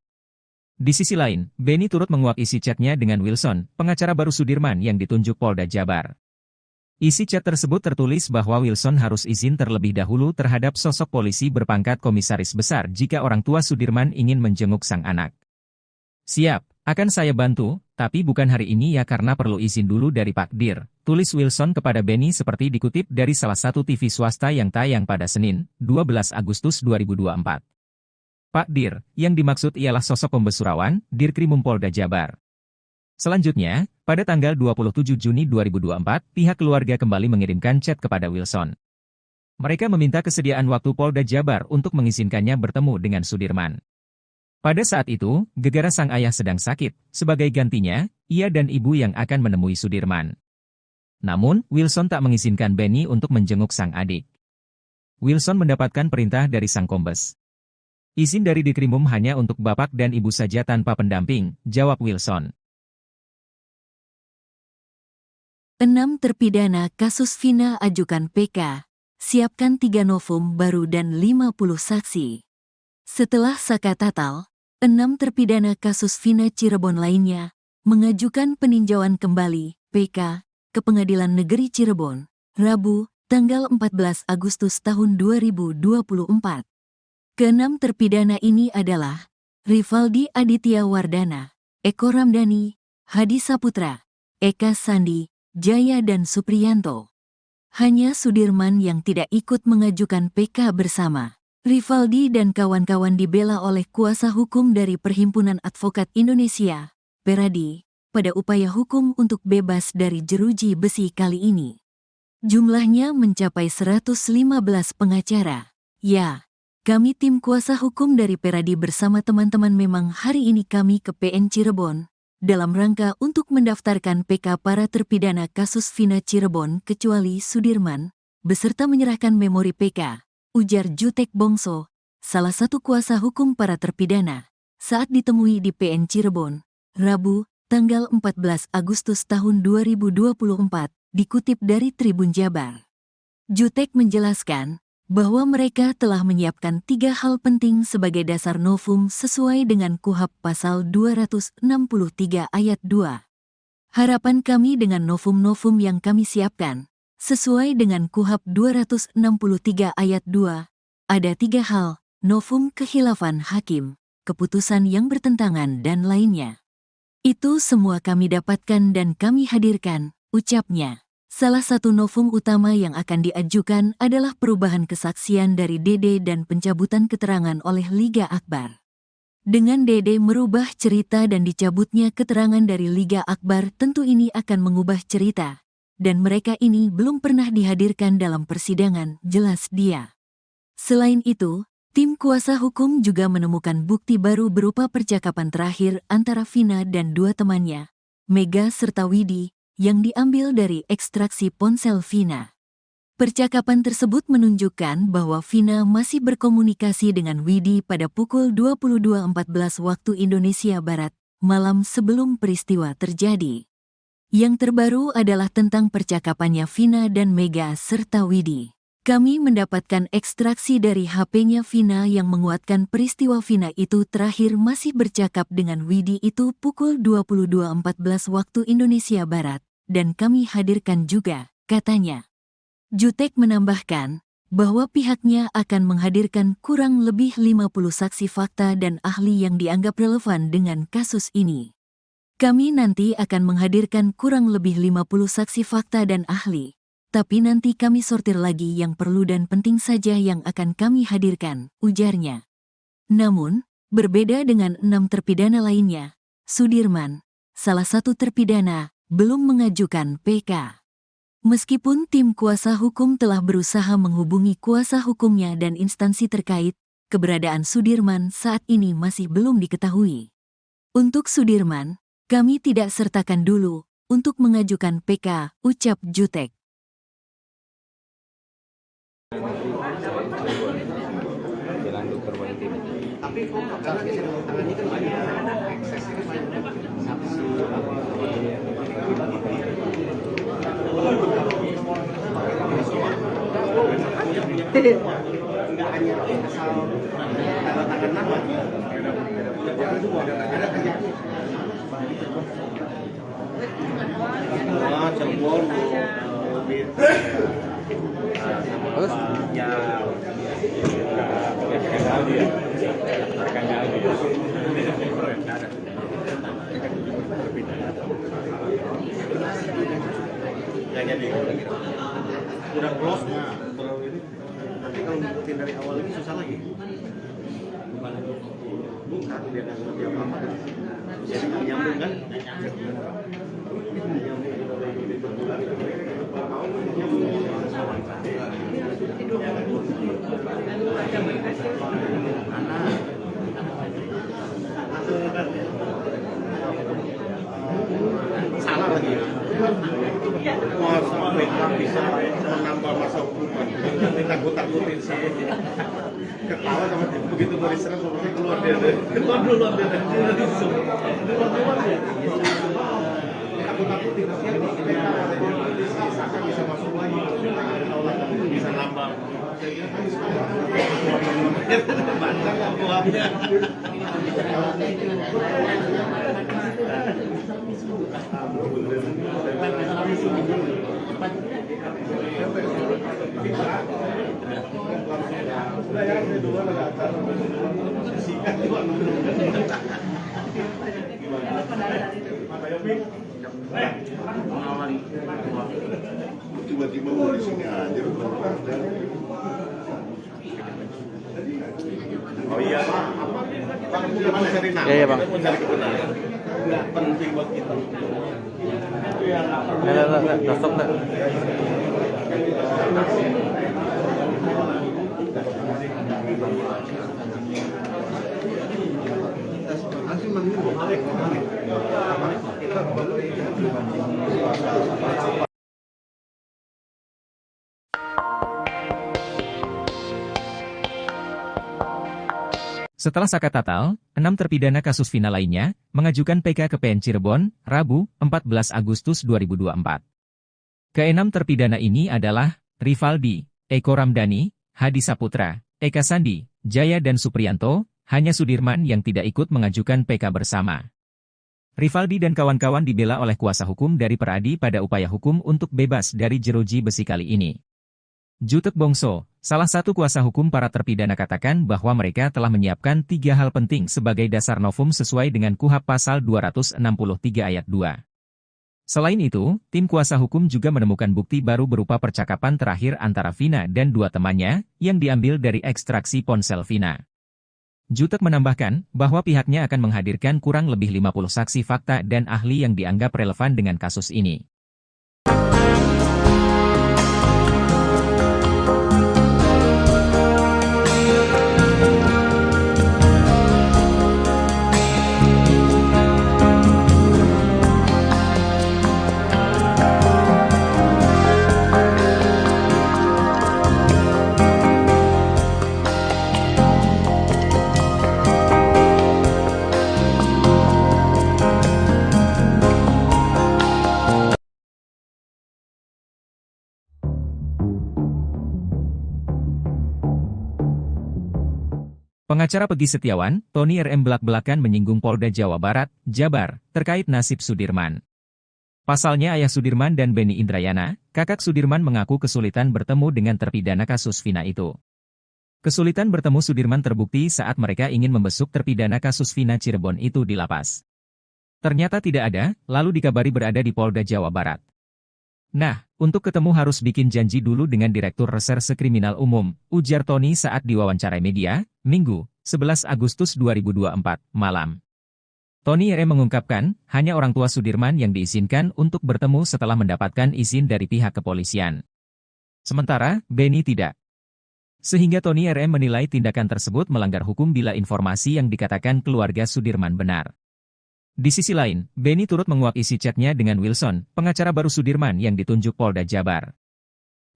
Di sisi lain, Benny turut menguak isi chatnya dengan Wilson, pengacara baru Sudirman yang ditunjuk Polda Jabar. Isi chat tersebut tertulis bahwa Wilson harus izin terlebih dahulu terhadap sosok polisi berpangkat komisaris besar jika orang tua Sudirman ingin menjenguk sang anak. Siap, akan saya bantu, tapi bukan hari ini ya karena perlu izin dulu dari Pak Dir, tulis Wilson kepada Benny seperti dikutip dari salah satu TV swasta yang tayang pada Senin, 12 Agustus 2024. Pak Dir, yang dimaksud ialah sosok pembesurawan, Dirkrimum Polda Jabar. Selanjutnya, pada tanggal 27 Juni 2024, pihak keluarga kembali mengirimkan chat kepada Wilson. Mereka meminta kesediaan waktu Polda Jabar untuk mengizinkannya bertemu dengan Sudirman. Pada saat itu, gegara sang ayah sedang sakit, sebagai gantinya, ia dan ibu yang akan menemui Sudirman. Namun, Wilson tak mengizinkan Benny untuk menjenguk sang adik. Wilson mendapatkan perintah dari sang kombes. Izin dari Dirkrimum hanya untuk bapak dan ibu saja tanpa pendamping, jawab Wilson. 6 terpidana kasus Vina ajukan PK, siapkan 3 novum baru dan 50 saksi. Setelah Saka Tatal, 6 terpidana kasus Vina Cirebon lainnya mengajukan peninjauan kembali PK ke Pengadilan Negeri Cirebon, Rabu, tanggal 14 Agustus tahun 2024. Keenam terpidana ini adalah Rivaldi Aditya Wardana, Eko Ramdhani, Hadi Saputra, Eka Sandi, Jaya dan Supriyanto. Hanya Sudirman yang tidak ikut mengajukan PK bersama. Rivaldi dan kawan-kawan dibela oleh kuasa hukum dari Perhimpunan Advokat Indonesia, Peradi, pada upaya hukum untuk bebas dari jeruji besi kali ini. Jumlahnya mencapai 115 pengacara. Ya. Kami tim kuasa hukum dari Peradi bersama teman-teman memang hari ini kami ke PN Cirebon, dalam rangka untuk mendaftarkan PK para terpidana kasus Vina Cirebon kecuali Sudirman, beserta menyerahkan memori PK, ujar Jutek Bongso, salah satu kuasa hukum para terpidana, saat ditemui di PN Cirebon, Rabu, tanggal 14 Agustus tahun 2024, dikutip dari Tribun Jabar. Jutek menjelaskan, bahwa mereka telah menyiapkan 3 hal penting sebagai dasar novum sesuai dengan KUHP pasal 263 ayat 2. Harapan kami dengan novum-novum yang kami siapkan, sesuai dengan KUHP 263 ayat 2, ada 3 hal, novum kekhilafan hakim, keputusan yang bertentangan dan lainnya. Itu semua kami dapatkan dan kami hadirkan, ucapnya. Salah satu novum utama yang akan diajukan adalah perubahan kesaksian dari Dede dan pencabutan keterangan oleh Liga Akbar. Dengan Dede merubah cerita dan dicabutnya keterangan dari Liga Akbar, tentu ini akan mengubah cerita. Dan mereka ini belum pernah dihadirkan dalam persidangan, jelas dia. Selain itu, tim kuasa hukum juga menemukan bukti baru berupa percakapan terakhir antara Vina dan 2 temannya, Mega serta Widi, yang diambil dari ekstraksi ponsel Vina. Percakapan tersebut menunjukkan bahwa Vina masih berkomunikasi dengan Widi pada pukul 22.14 waktu Indonesia Barat, malam sebelum peristiwa terjadi. Yang terbaru adalah tentang percakapannya Vina dan Mega serta Widi. Kami mendapatkan ekstraksi dari HP-nya Vina yang menguatkan peristiwa Vina itu terakhir masih bercakap dengan Widi itu pukul 22.14 waktu Indonesia Barat, dan kami hadirkan juga, katanya. Jutek menambahkan bahwa pihaknya akan menghadirkan kurang lebih 50 saksi fakta dan ahli yang dianggap relevan dengan kasus ini. Kami nanti akan menghadirkan kurang lebih 50 saksi fakta dan ahli. Tapi nanti kami sortir lagi yang perlu dan penting saja yang akan kami hadirkan, ujarnya. Namun, berbeda dengan 6 terpidana lainnya, Sudirman, salah satu terpidana, belum mengajukan PK. Meskipun tim kuasa hukum telah berusaha menghubungi kuasa hukumnya dan instansi terkait, keberadaan Sudirman saat ini masih belum diketahui. Untuk Sudirman, kami tidak sertakan dulu untuk mengajukan PK, ucap Jutek. Tapi kok karena tangannya kan banyak, eksesnya kan banyak. Saksi, nggak hanya asal tanda tangan nama, ada kerjanya. Cirebon, Terus? ya. Ya jadi udah close nah ini nanti kalau ngikutin dari awal lagi susah lagi. Bukan dia nggak ngerti apa-apa kan. Jadi nggak nyambung kan? Salah lagi. Masa PK bisa menambah masa hukuman. Ditakut-takutin sih. Ketawa sama begitu mau diserang seperti keluar dia. Keluar dulu dia. Keluar dia. Takut-takutin PK bisa masuk lagi. Bisa nambah. Banyak buahnya. Tiba-tiba mau di sini aja. Oh iya, Bang, kita mau cari nama. Iya, Bang. Kita mau cari kebenaran. Nggak penting buat kita. Nggak, stop, nggak. Setelah Sakat Tatal, 6 terpidana kasus Vina lainnya mengajukan PK ke PN Cirebon, Rabu, 14 Agustus 2024. Keenam terpidana ini adalah Rivaldi, Eko Ramdhani, Hadi Saputra, Eka Sandi, Jaya dan Supriyanto, hanya Sudirman yang tidak ikut mengajukan PK bersama. Rivaldi dan kawan-kawan dibela oleh kuasa hukum dari Peradi pada upaya hukum untuk bebas dari jeruji besi kali ini. Jutek Bongso, salah satu kuasa hukum para terpidana katakan bahwa mereka telah menyiapkan 3 hal penting sebagai dasar novum sesuai dengan KUHP pasal 263 ayat 2. Selain itu, tim kuasa hukum juga menemukan bukti baru berupa percakapan terakhir antara Vina dan 2 temannya yang diambil dari ekstraksi ponsel Vina. Jutek menambahkan bahwa pihaknya akan menghadirkan kurang lebih 50 saksi fakta dan ahli yang dianggap relevan dengan kasus ini. Pengacara Peggy Setiawan, Tony RM belak-belakan menyinggung Polda Jawa Barat, Jabar, terkait nasib Sudirman. Pasalnya ayah Sudirman dan Benny Indrayana, kakak Sudirman mengaku kesulitan bertemu dengan terpidana kasus Vina itu. Kesulitan bertemu Sudirman terbukti saat mereka ingin membesuk terpidana kasus Vina Cirebon itu di lapas. Ternyata tidak ada, lalu dikabari berada di Polda Jawa Barat. Nah, untuk ketemu harus bikin janji dulu dengan Direktur Reserse Kriminal Umum, ujar Tony saat diwawancarai media, Minggu, 11 Agustus 2024, malam. Tony RM mengungkapkan, hanya orang tua Sudirman yang diizinkan untuk bertemu setelah mendapatkan izin dari pihak kepolisian. Sementara, Benny tidak. Sehingga Tony RM menilai tindakan tersebut melanggar hukum bila informasi yang dikatakan keluarga Sudirman benar. Di sisi lain, Benny turut menguak isi chatnya dengan Wilson, pengacara baru Sudirman yang ditunjuk Polda Jabar.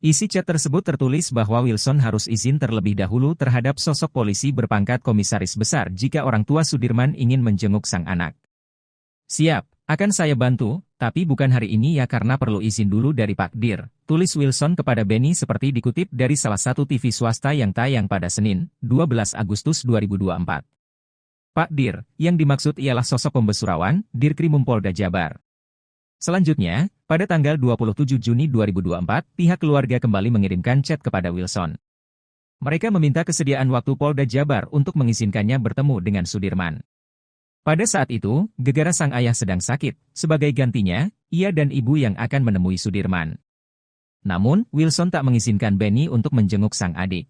Isi chat tersebut tertulis bahwa Wilson harus izin terlebih dahulu terhadap sosok polisi berpangkat komisaris besar jika orang tua Sudirman ingin menjenguk sang anak. Siap, akan saya bantu, tapi bukan hari ini ya karena perlu izin dulu dari Pak Dir, tulis Wilson kepada Benny seperti dikutip dari salah satu TV swasta yang tayang pada Senin, 12 Agustus 2024. Pak Dir, yang dimaksud ialah sosok pembesurawan, Dirkrimum Polda Jabar. Selanjutnya, pada tanggal 27 Juni 2024, pihak keluarga kembali mengirimkan chat kepada Wilson. Mereka meminta kesediaan waktu Polda Jabar untuk mengizinkannya bertemu dengan Sudirman. Pada saat itu, gegara sang ayah sedang sakit, sebagai gantinya, ia dan ibu yang akan menemui Sudirman. Namun, Wilson tak mengizinkan Benny untuk menjenguk sang adik.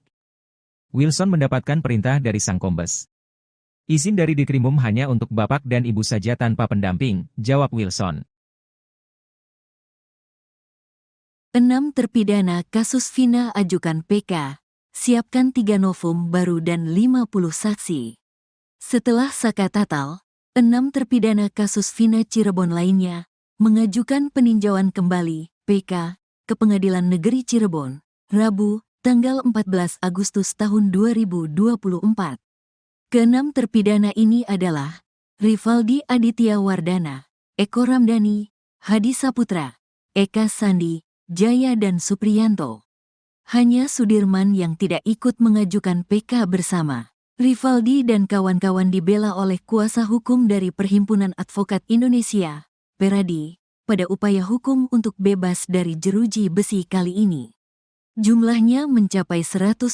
Wilson mendapatkan perintah dari sang kombes. Izin dari Dirkrimum hanya untuk bapak dan ibu saja tanpa pendamping, jawab Wilson. 6 terpidana kasus Vina ajukan PK, siapkan 3 novum baru dan 50 saksi. Setelah Saka Tatal, 6 terpidana kasus Vina Cirebon lainnya mengajukan peninjauan kembali PK ke Pengadilan Negeri Cirebon, Rabu, tanggal 14 Agustus tahun 2024. Keenam terpidana ini adalah Rivaldi Aditya Wardana, Eko Ramdhani, Hadi Saputra, Eka Sandi, Jaya dan Supriyanto. Hanya Sudirman yang tidak ikut mengajukan PK bersama. Rivaldi dan kawan-kawan dibela oleh kuasa hukum dari Perhimpunan Advokat Indonesia, Peradi, pada upaya hukum untuk bebas dari jeruji besi kali ini. Jumlahnya mencapai 115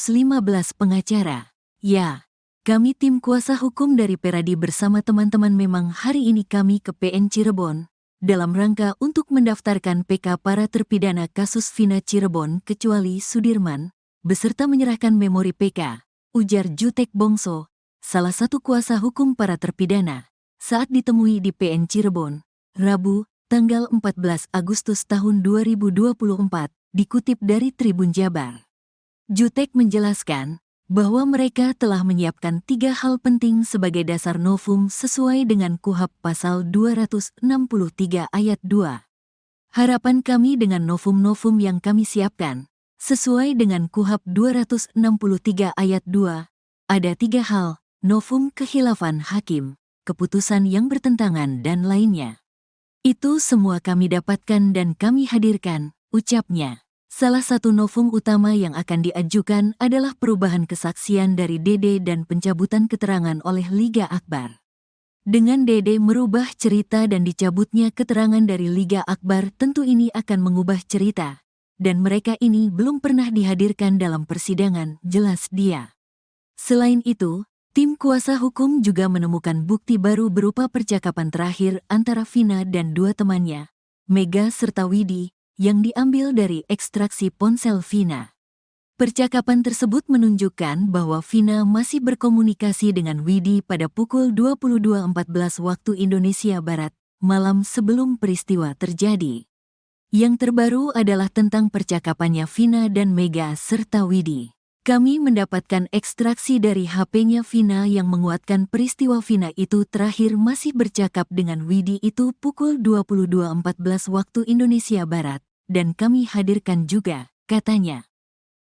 pengacara. Ya. Kami tim kuasa hukum dari Peradi bersama teman-teman memang hari ini kami ke PN Cirebon, dalam rangka untuk mendaftarkan PK para terpidana kasus Vina Cirebon kecuali Sudirman, beserta menyerahkan memori PK, ujar Jutek Bongso, salah satu kuasa hukum para terpidana, saat ditemui di PN Cirebon, Rabu, tanggal 14 Agustus tahun 2024, dikutip dari Tribun Jabar. Jutek menjelaskan, bahwa mereka telah menyiapkan 3 hal penting sebagai dasar novum sesuai dengan KUHP pasal 263 ayat 2. Harapan kami dengan novum-novum yang kami siapkan, sesuai dengan KUHP 263 ayat 2, ada 3 hal, novum kekhilafan hakim, keputusan yang bertentangan dan lainnya. Itu semua kami dapatkan dan kami hadirkan, ucapnya. Salah satu novum utama yang akan diajukan adalah perubahan kesaksian dari Dede dan pencabutan keterangan oleh Liga Akbar. Dengan Dede merubah cerita dan dicabutnya keterangan dari Liga Akbar, tentu ini akan mengubah cerita. Dan mereka ini belum pernah dihadirkan dalam persidangan, jelas dia. Selain itu, tim kuasa hukum juga menemukan bukti baru berupa percakapan terakhir antara Vina dan 2 temannya, Mega serta Widi, yang diambil dari ekstraksi ponsel Vina. Percakapan tersebut menunjukkan bahwa Vina masih berkomunikasi dengan Widi pada pukul 22.14 waktu Indonesia Barat, malam sebelum peristiwa terjadi. Yang terbaru adalah tentang percakapannya Vina dan Mega serta Widi. Kami mendapatkan ekstraksi dari HP-nya Vina yang menguatkan peristiwa Vina itu terakhir masih bercakap dengan Widi itu pukul 22.14 waktu Indonesia Barat, dan kami hadirkan juga, katanya.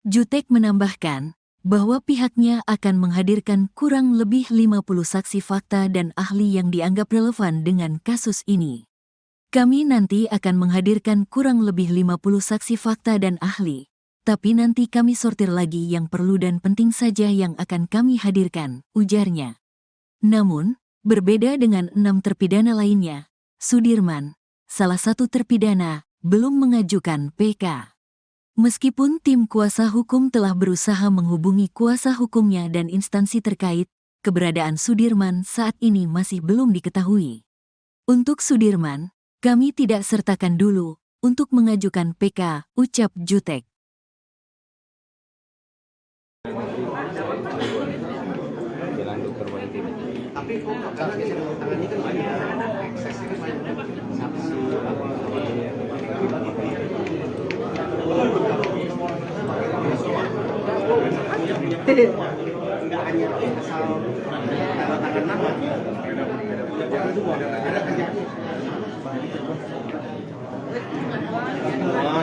Jutek menambahkan bahwa pihaknya akan menghadirkan kurang lebih 50 saksi fakta dan ahli yang dianggap relevan dengan kasus ini. Kami nanti akan menghadirkan kurang lebih 50 saksi fakta dan ahli. tapi nanti kami sortir lagi yang perlu dan penting saja yang akan kami hadirkan, ujarnya. Namun, berbeda dengan 6 terpidana lainnya, Sudirman, salah satu terpidana, belum mengajukan PK. Meskipun tim kuasa hukum telah berusaha menghubungi kuasa hukumnya dan instansi terkait, keberadaan Sudirman saat ini masih belum diketahui. Untuk Sudirman, kami tidak sertakan dulu untuk mengajukan PK, ucap Jutek. Tapi karena kita tangannya kan banyak, eksesnya kan banyak, saksi nggak hanya asal tanda tangan nama, ada kerjanya.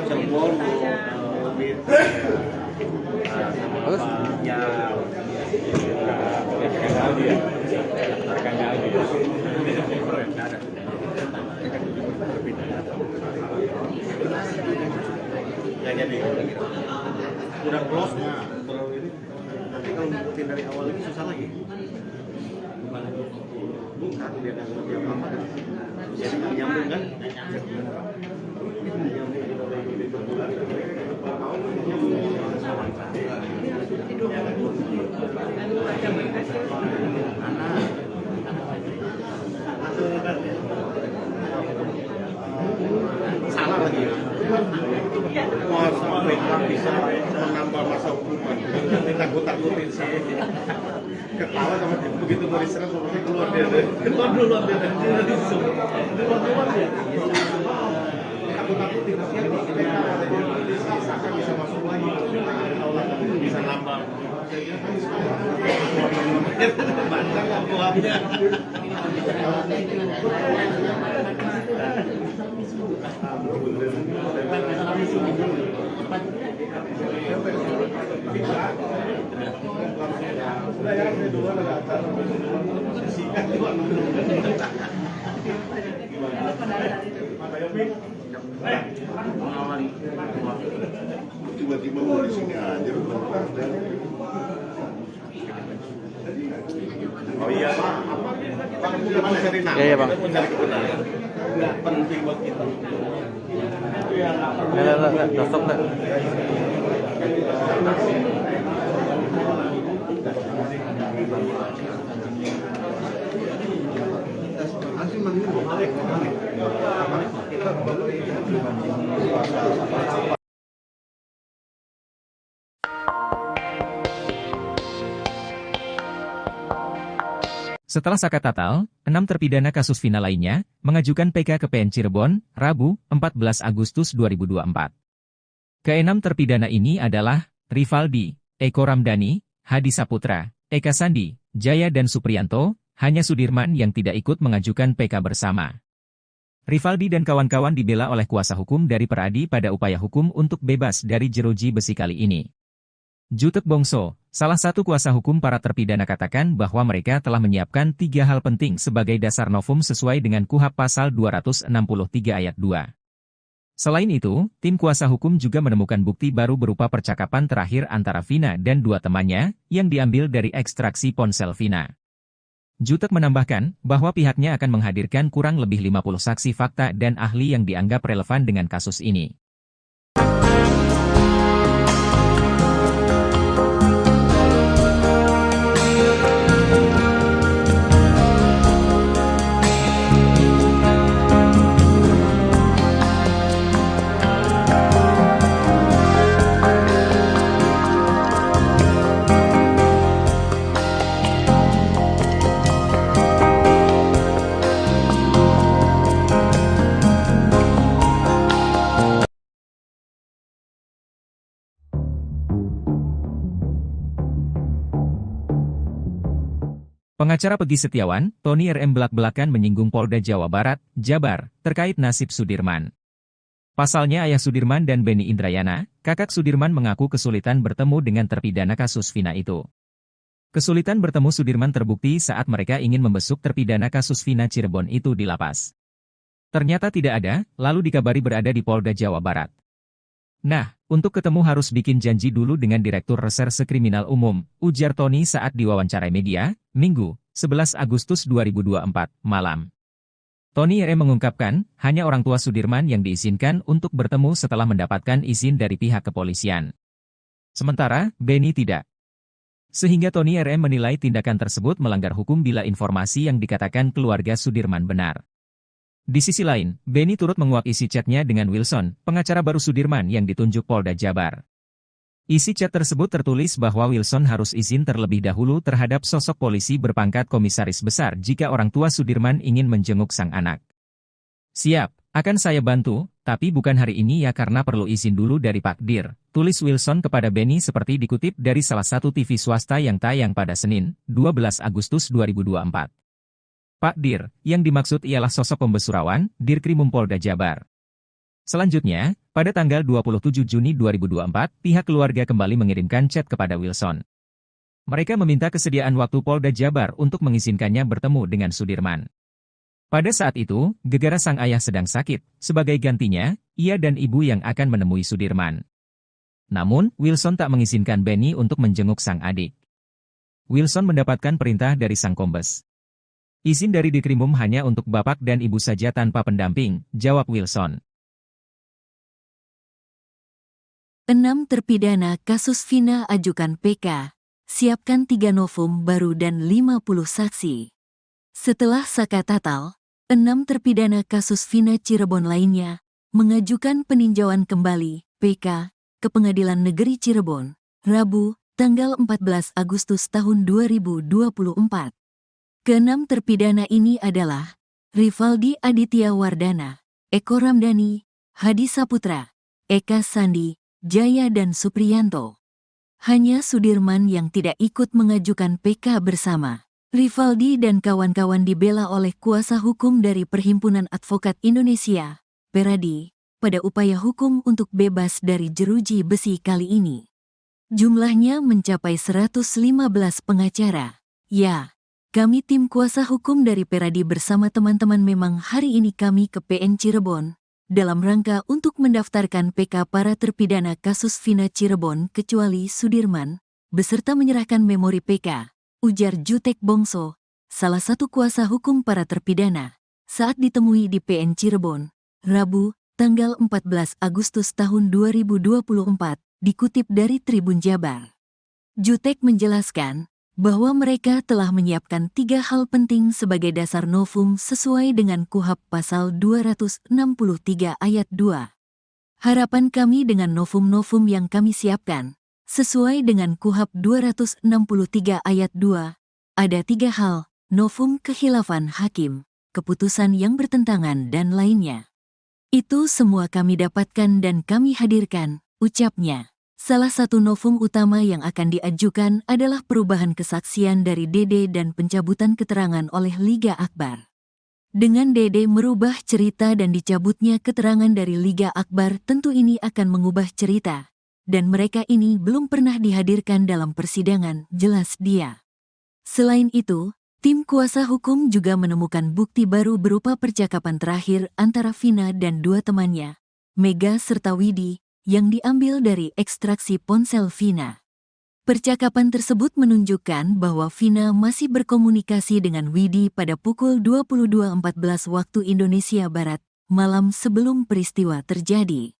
Cirebon, Bagus. ya. Ya jadi udah close nah baru ini nanti kalau ngikutin dari awal lagi susah lagi bukan dia nggak ngerti apa jadi nggak nyambung kan salah lagi sampai bisa menambah masa hukuman ditakut-takutin sih ketawa sama begitu mau diserang seperti keluar dia keluar dia takut-takutin disahkan bisa masuk lagi bisa nambah banyak buahnya. Tiba-tiba mau di sini aja Oh iya Pak, Bang kita mencari nama, Iya, Bang. kita mencari kebenaran. Nggak penting buat kita. Udah stop, Nak. Setelah Sakat Tatal, 6 terpidana kasus Vina lainnya mengajukan PK ke PN Cirebon, Rabu, 14 Agustus 2024. Ke-6 terpidana ini adalah Rivaldi, Eko Ramdhani, Hadi Saputra, Eka Sandi, Jaya dan Supriyanto, hanya Sudirman yang tidak ikut mengajukan PK bersama. Rivaldi dan kawan-kawan dibela oleh kuasa hukum dari Peradi pada upaya hukum untuk bebas dari jeruji besi kali ini. Jutek Bongso, salah satu kuasa hukum para terpidana katakan bahwa mereka telah menyiapkan 3 hal penting sebagai dasar novum sesuai dengan KUHP pasal 263 ayat 2. Selain itu, tim kuasa hukum juga menemukan bukti baru berupa percakapan terakhir antara Vina dan 2 temannya yang diambil dari ekstraksi ponsel Vina. Jutek menambahkan bahwa pihaknya akan menghadirkan kurang lebih 50 saksi fakta dan ahli yang dianggap relevan dengan kasus ini. Pengacara Pegi Setiawan, Tony RM belak-belakan menyinggung Polda Jawa Barat, Jabar, terkait nasib Sudirman. Pasalnya ayah Sudirman dan Beni Indrayana, kakak Sudirman mengaku kesulitan bertemu dengan terpidana kasus Vina itu. Kesulitan bertemu Sudirman terbukti saat mereka ingin membesuk terpidana kasus Vina Cirebon itu di lapas. Ternyata tidak ada, lalu dikabari berada di Polda Jawa Barat. Nah, Untuk ketemu harus bikin janji dulu dengan Direktur Reserse Kriminal Umum, ujar Tony saat diwawancarai media, Minggu, 11 Agustus 2024, malam. Tony R.M. mengungkapkan, hanya orang tua Sudirman yang diizinkan untuk bertemu setelah mendapatkan izin dari pihak kepolisian. Sementara, Benny tidak. Sehingga Tony R.M. menilai tindakan tersebut melanggar hukum bila informasi yang dikatakan keluarga Sudirman benar. Di sisi lain, Benny turut menguak isi chatnya dengan Wilson, pengacara baru Sudirman yang ditunjuk Polda Jabar. Isi chat tersebut tertulis bahwa Wilson harus izin terlebih dahulu terhadap sosok polisi berpangkat komisaris besar jika orang tua Sudirman ingin menjenguk sang anak. Siap, akan saya bantu, tapi bukan hari ini ya karena perlu izin dulu dari Pak Dir, tulis Wilson kepada Benny seperti dikutip dari salah satu TV swasta yang tayang pada Senin, 12 Agustus 2024. Pak Dir, yang dimaksud ialah sosok pembesurawan, Dirkrimum Polda Jabar. Selanjutnya, pada tanggal 27 Juni 2024, pihak keluarga kembali mengirimkan chat kepada Wilson. Mereka meminta kesediaan waktu Polda Jabar untuk mengizinkannya bertemu dengan Sudirman. Pada saat itu, gegara sang ayah sedang sakit, sebagai gantinya, ia dan ibu yang akan menemui Sudirman. Namun, Wilson tak mengizinkan Benny untuk menjenguk sang adik. Wilson mendapatkan perintah dari sang kombes. Izin dari Dirkrimum hanya untuk bapak dan ibu saja tanpa pendamping, jawab Wilson. 6 terpidana kasus Vina ajukan PK, siapkan 3 novum baru dan 50 saksi. Setelah Saka Tatal, 6 terpidana kasus Vina Cirebon lainnya mengajukan peninjauan kembali PK ke Pengadilan Negeri Cirebon, Rabu, tanggal 14 Agustus tahun 2024. Keenam terpidana ini adalah Rivaldi Aditya Wardana, Eko Ramdhani, Hadi Saputra, Eka Sandi, Jaya dan Supriyanto. Hanya Sudirman yang tidak ikut mengajukan PK bersama. Rivaldi dan kawan-kawan dibela oleh kuasa hukum dari Perhimpunan Advokat Indonesia, Peradi, pada upaya hukum untuk bebas dari jeruji besi kali ini. Jumlahnya mencapai 115 pengacara. Ya, kami tim kuasa hukum dari Peradi bersama teman-teman memang hari ini kami ke PN Cirebon, dalam rangka untuk mendaftarkan PK para terpidana kasus Vina Cirebon kecuali Sudirman, beserta menyerahkan memori PK. Ujar Jutek Bongso, salah satu kuasa hukum para terpidana, saat ditemui di PN Cirebon, Rabu, tanggal 14 Agustus tahun 2024, dikutip dari Tribun Jabar. Jutek menjelaskan bahwa mereka telah menyiapkan 3 hal penting sebagai dasar novum sesuai dengan KUHP Pasal 263 Ayat 2. Harapan kami dengan novum-novum yang kami siapkan, sesuai dengan KUHP 263 Ayat 2, ada 3 hal, novum kekhilafan hakim, keputusan yang bertentangan dan lainnya. Itu semua kami dapatkan dan kami hadirkan, ucapnya. Salah satu novum utama yang akan diajukan adalah perubahan kesaksian dari Dede dan pencabutan keterangan oleh Liga Akbar. Dengan Dede merubah cerita dan dicabutnya keterangan dari Liga Akbar, tentu ini akan mengubah cerita. Dan mereka ini belum pernah dihadirkan dalam persidangan, jelas dia. Selain itu, tim kuasa hukum juga menemukan bukti baru berupa percakapan terakhir antara Vina dan 2 temannya, Mega serta Widi, yang diambil dari ekstraksi ponsel Vina. Percakapan tersebut menunjukkan bahwa Vina masih berkomunikasi dengan Widi pada pukul 22.14 waktu Indonesia Barat, malam sebelum peristiwa terjadi.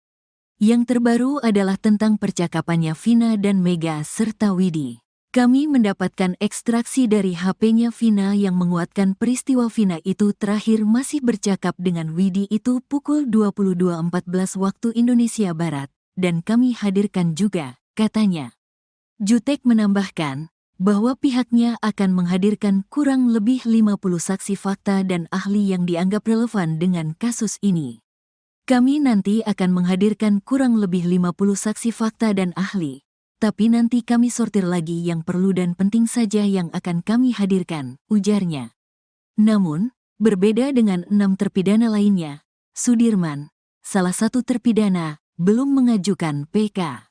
Yang terbaru adalah tentang percakapannya Vina dan Mega serta Widi. Kami mendapatkan ekstraksi dari HP-nya Vina yang menguatkan peristiwa Vina itu terakhir masih bercakap dengan Widi itu pukul 22.14 waktu Indonesia Barat, dan kami hadirkan juga, katanya. Jutek menambahkan bahwa pihaknya akan menghadirkan kurang lebih 50 saksi fakta dan ahli yang dianggap relevan dengan kasus ini. Kami nanti akan menghadirkan kurang lebih 50 saksi fakta dan ahli, tapi nanti kami sortir lagi yang perlu dan penting saja yang akan kami hadirkan, ujarnya. Namun, berbeda dengan 6 terpidana lainnya, Sudirman, salah satu terpidana, belum mengajukan PK.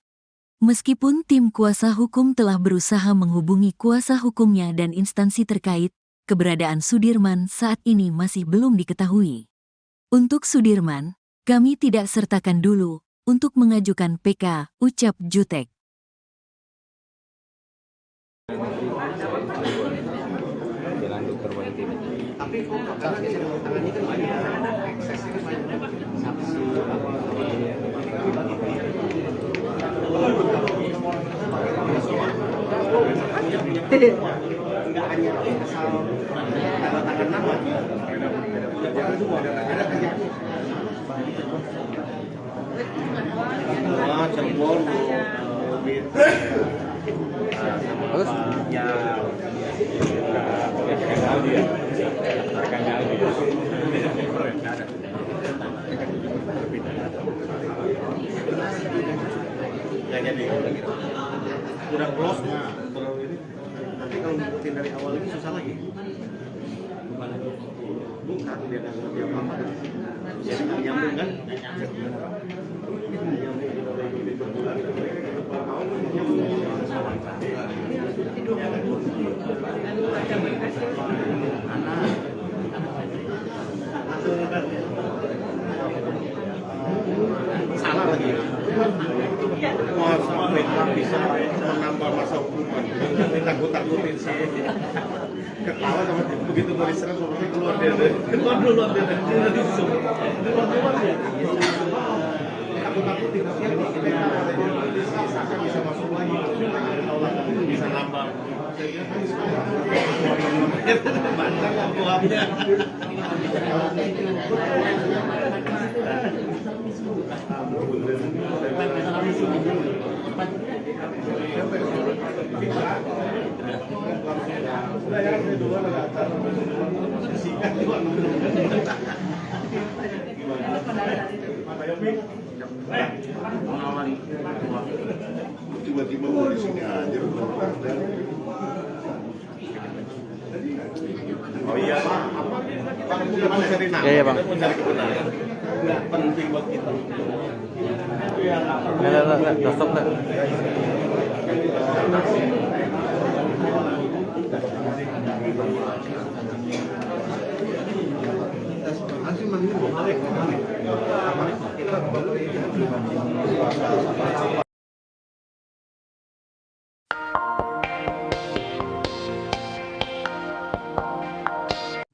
Meskipun tim kuasa hukum telah berusaha menghubungi kuasa hukumnya dan instansi terkait, keberadaan Sudirman saat ini masih belum diketahui. Untuk Sudirman, kami tidak sertakan dulu, untuk mengajukan PK, ucap Jutek. Tapi kok biasanya tangannya kan banyak, eksesnya kan banyak. Nggak hanya asal tanda tangan nama, ada kerjanya. Cirebon, Bagus. ya. Ya jadi udah close terlalu ini. Nanti kalau ngikutin dari awal lagi susah lagi. Bukan dia nggak ngerti apa-apa. Jadi nggak nyambung kan? Salah lagi. Mau sampai bisa menambah masa hukuman. Ditakut-takutin sih. Ketawa sama begitu mau diserang seperti keluar dia deh. Keluar dulu dia deh. Keluar dia. Takut-takutin. Bisa masuk lagi. Bisa nambah. Bantang buahnya. Tiba-tiba mau di sini aja. Oh iya, Pak, kita mencari nama, Iya, Bang. kita mencari kebenaran. Nggak penting buat kita. Udah stop, Nak.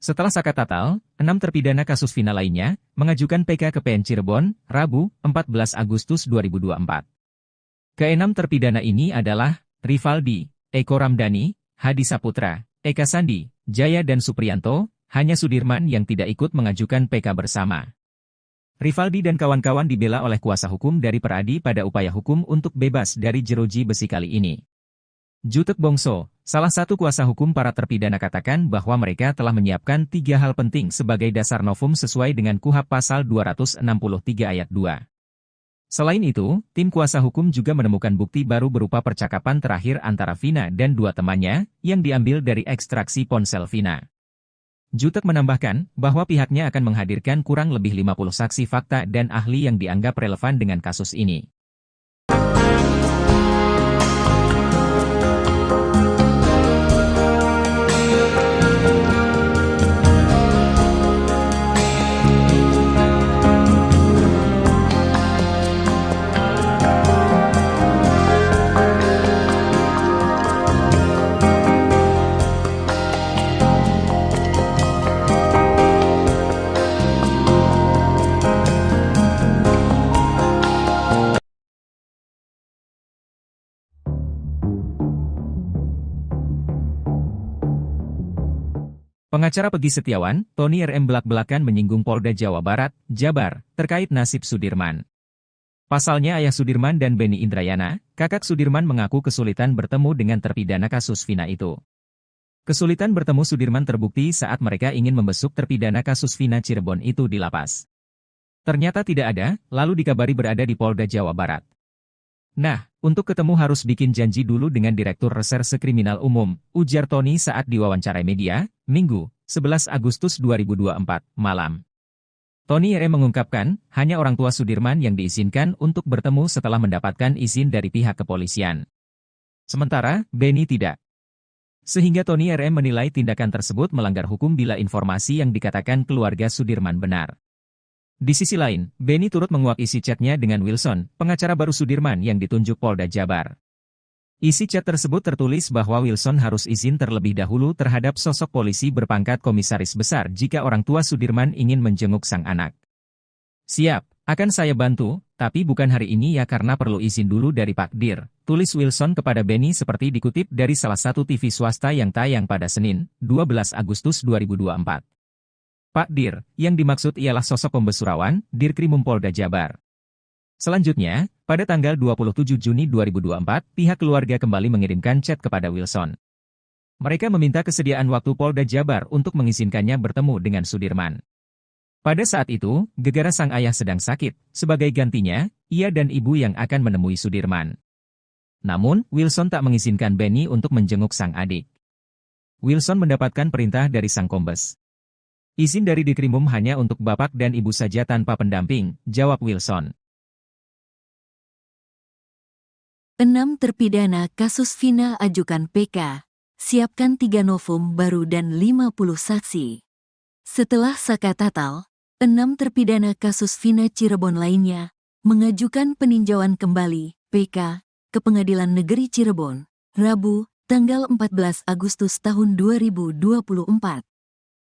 Setelah Saka Tatal, 6 terpidana kasus Vina lainnya mengajukan PK ke PN Cirebon, Rabu, 14 Agustus 2024. Keenam terpidana ini adalah Rivaldi, Eko Ramdhani, Hadi Saputra, Eka Sandi, Jaya dan Supriyanto, hanya Sudirman yang tidak ikut mengajukan PK bersama. Rivaldi dan kawan-kawan dibela oleh kuasa hukum dari Peradi pada upaya hukum untuk bebas dari jeruji besi kali ini. Jutek Bongso, salah satu kuasa hukum para terpidana katakan bahwa mereka telah menyiapkan 3 hal penting sebagai dasar novum sesuai dengan KUHP Pasal 263 Ayat 2. Selain itu, tim kuasa hukum juga menemukan bukti baru berupa percakapan terakhir antara Vina dan 2 temannya, yang diambil dari ekstraksi ponsel Vina. Jutek menambahkan bahwa pihaknya akan menghadirkan kurang lebih 50 saksi fakta dan ahli yang dianggap relevan dengan kasus ini. Pengacara Pegi Setiawan, Tony RM belak-belakan menyinggung Polda Jawa Barat, Jabar, terkait nasib Sudirman. Pasalnya ayah Sudirman dan Beni Indrayana, kakak Sudirman mengaku kesulitan bertemu dengan terpidana kasus Vina itu. Kesulitan bertemu Sudirman terbukti saat mereka ingin membesuk terpidana kasus Vina Cirebon itu di lapas. Ternyata tidak ada, lalu dikabari berada di Polda Jawa Barat. Nah, untuk ketemu harus bikin janji dulu dengan Direktur Reserse Kriminal Umum, ujar Tony saat diwawancarai media, Minggu, 11 Agustus 2024, malam. Tony RM mengungkapkan, hanya orang tua Sudirman yang diizinkan untuk bertemu setelah mendapatkan izin dari pihak kepolisian. Sementara, Beni tidak. Sehingga Tony RM menilai tindakan tersebut melanggar hukum bila informasi yang dikatakan keluarga Sudirman benar. Di sisi lain, Benny turut menguak isi chatnya dengan Wilson, pengacara baru Sudirman yang ditunjuk Polda Jabar. Isi chat tersebut tertulis bahwa Wilson harus izin terlebih dahulu terhadap sosok polisi berpangkat komisaris besar jika orang tua Sudirman ingin menjenguk sang anak. Siap, akan saya bantu, tapi bukan hari ini ya karena perlu izin dulu dari Pak Dir, tulis Wilson kepada Benny seperti dikutip dari salah satu TV swasta yang tayang pada Senin, 12 Agustus 2024. Pak Dir, yang dimaksud ialah sosok Pembesurawan, Dirkrimum Polda Jabar. Selanjutnya, pada tanggal 27 Juni 2024, pihak keluarga kembali mengirimkan chat kepada Wilson. Mereka meminta kesediaan waktu Polda Jabar untuk mengizinkannya bertemu dengan Sudirman. Pada saat itu, gegara sang ayah sedang sakit, sebagai gantinya, ia dan ibu yang akan menemui Sudirman. Namun, Wilson tak mengizinkan Benny untuk menjenguk sang adik. Wilson mendapatkan perintah dari sang kombes. Izin dari Dirkrimum hanya untuk bapak dan ibu saja tanpa pendamping, jawab Wilson. 6 terpidana kasus Vina ajukan PK, siapkan 3 novum baru dan 50 saksi. Setelah Saka Tatal, 6 terpidana kasus Vina Cirebon lainnya mengajukan peninjauan kembali PK ke Pengadilan Negeri Cirebon, Rabu, tanggal 14 Agustus tahun 2024.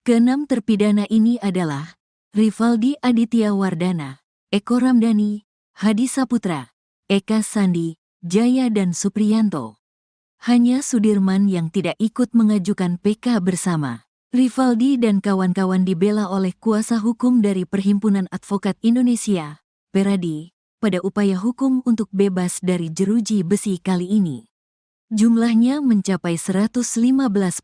Keenam terpidana ini adalah Rivaldi Aditya Wardana, Eko Ramdhani, Hadi Saputra, Eka Sandi, Jaya dan Supriyanto. Hanya Sudirman yang tidak ikut mengajukan PK bersama. Rivaldi dan kawan-kawan dibela oleh kuasa hukum dari Perhimpunan Advokat Indonesia, Peradi, pada upaya hukum untuk bebas dari jeruji besi kali ini. Jumlahnya mencapai 115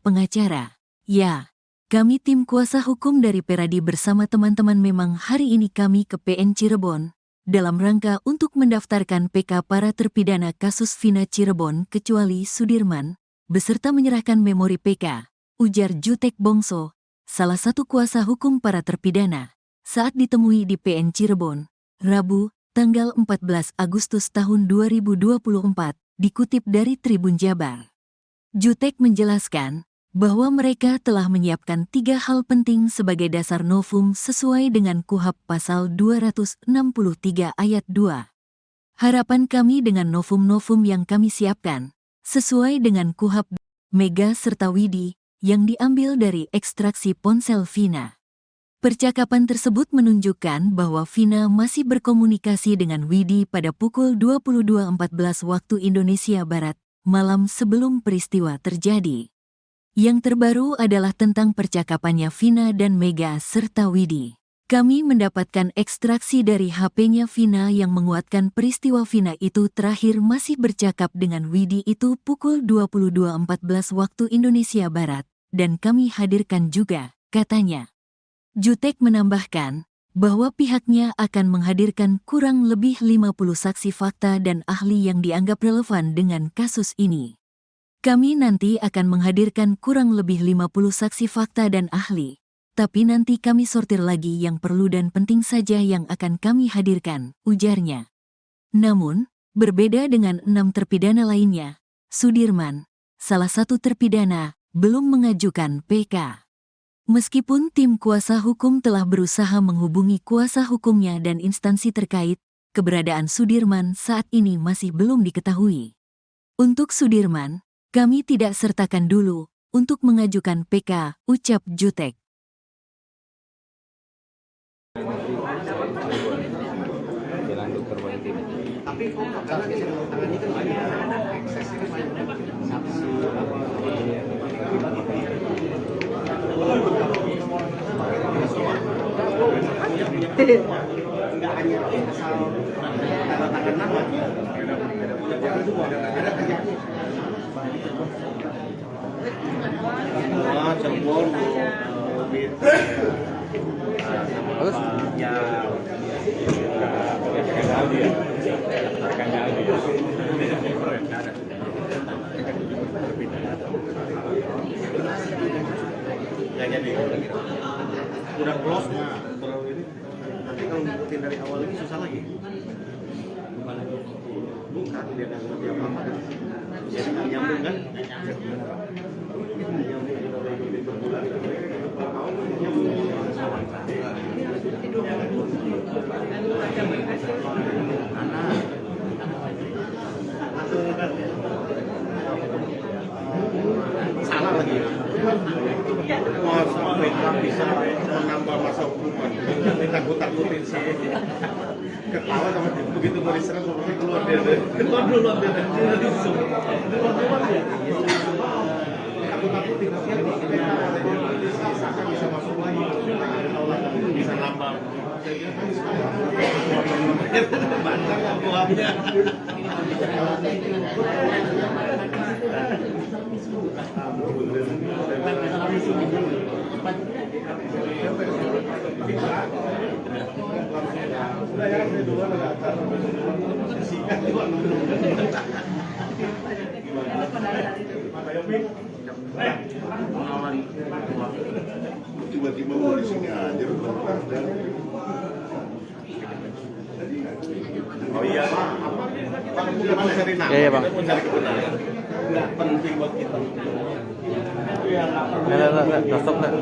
pengacara. Ya, kami tim kuasa hukum dari Peradi bersama teman-teman memang hari ini kami ke PN Cirebon, dalam rangka untuk mendaftarkan PK para terpidana kasus Vina Cirebon kecuali Sudirman, beserta menyerahkan memori PK, ujar Jutek Bongso, salah satu kuasa hukum para terpidana, saat ditemui di PN Cirebon, Rabu, tanggal 14 Agustus tahun 2024, dikutip dari Tribun Jabar. Jutek menjelaskan bahwa mereka telah menyiapkan 3 hal penting sebagai dasar novum sesuai dengan KUHP pasal 263 ayat 2. Harapan kami dengan novum-novum yang kami siapkan, sesuai dengan KUHP, Mega serta Widi, yang diambil dari ekstraksi ponsel Vina. Percakapan tersebut menunjukkan bahwa Vina masih berkomunikasi dengan Widi pada pukul 22.14 waktu Indonesia Barat, malam sebelum peristiwa terjadi. Yang terbaru adalah tentang percakapannya Vina dan Mega serta Widi. Kami mendapatkan ekstraksi dari HP-nya Vina yang menguatkan peristiwa Vina itu terakhir masih bercakap dengan Widi itu pukul 22.14 waktu Indonesia Barat, dan kami hadirkan juga, katanya. Jutek menambahkan bahwa pihaknya akan menghadirkan kurang lebih 50 saksi fakta dan ahli yang dianggap relevan dengan kasus ini. Kami nanti akan menghadirkan kurang lebih 50 saksi fakta dan ahli, tapi nanti kami sortir lagi yang perlu dan penting saja yang akan kami hadirkan, ujarnya. Namun, berbeda dengan 6 terpidana lainnya, Sudirman, salah satu terpidana, belum mengajukan PK. Meskipun tim kuasa hukum telah berusaha menghubungi kuasa hukumnya dan instansi terkait, keberadaan Sudirman saat ini masih belum diketahui. Untuk Sudirman, kami tidak sertakan dulu untuk mengajukan PK, ucap Jutek. Tapi kok kasus yang tangannya kan banyak, eksesnya banyak, saksi nggak hanya asal tanda tangan nama, ada kerjanya. Cirebon, Bagus. ya, jadi udah close nah, terlalu ini nanti kalau ngikutin dari awal lagi susah lagi. Bukan dia nggak ngerti apa-apa kan, jadi nggak nyambung kan. Nyambung. Salah lagi. Masa PK bisa menambah masa hukuman? Ditakut-takutin sih. Ketawa sama dia. Begitu mau diserang, pokoknya keluar dia. Keluar duluan dia. Keluar dia. Takut-takutin. Saka bisa masuk lagi. Bisa nambah. Bantar nggak buahnya. Tiba-tiba mau di sini aja. Oh iya, Bang, kita mau cari nama, Iya, Bang. kita mau cari kebenaran. Nggak penting buat kita. Nggak, stop nggak?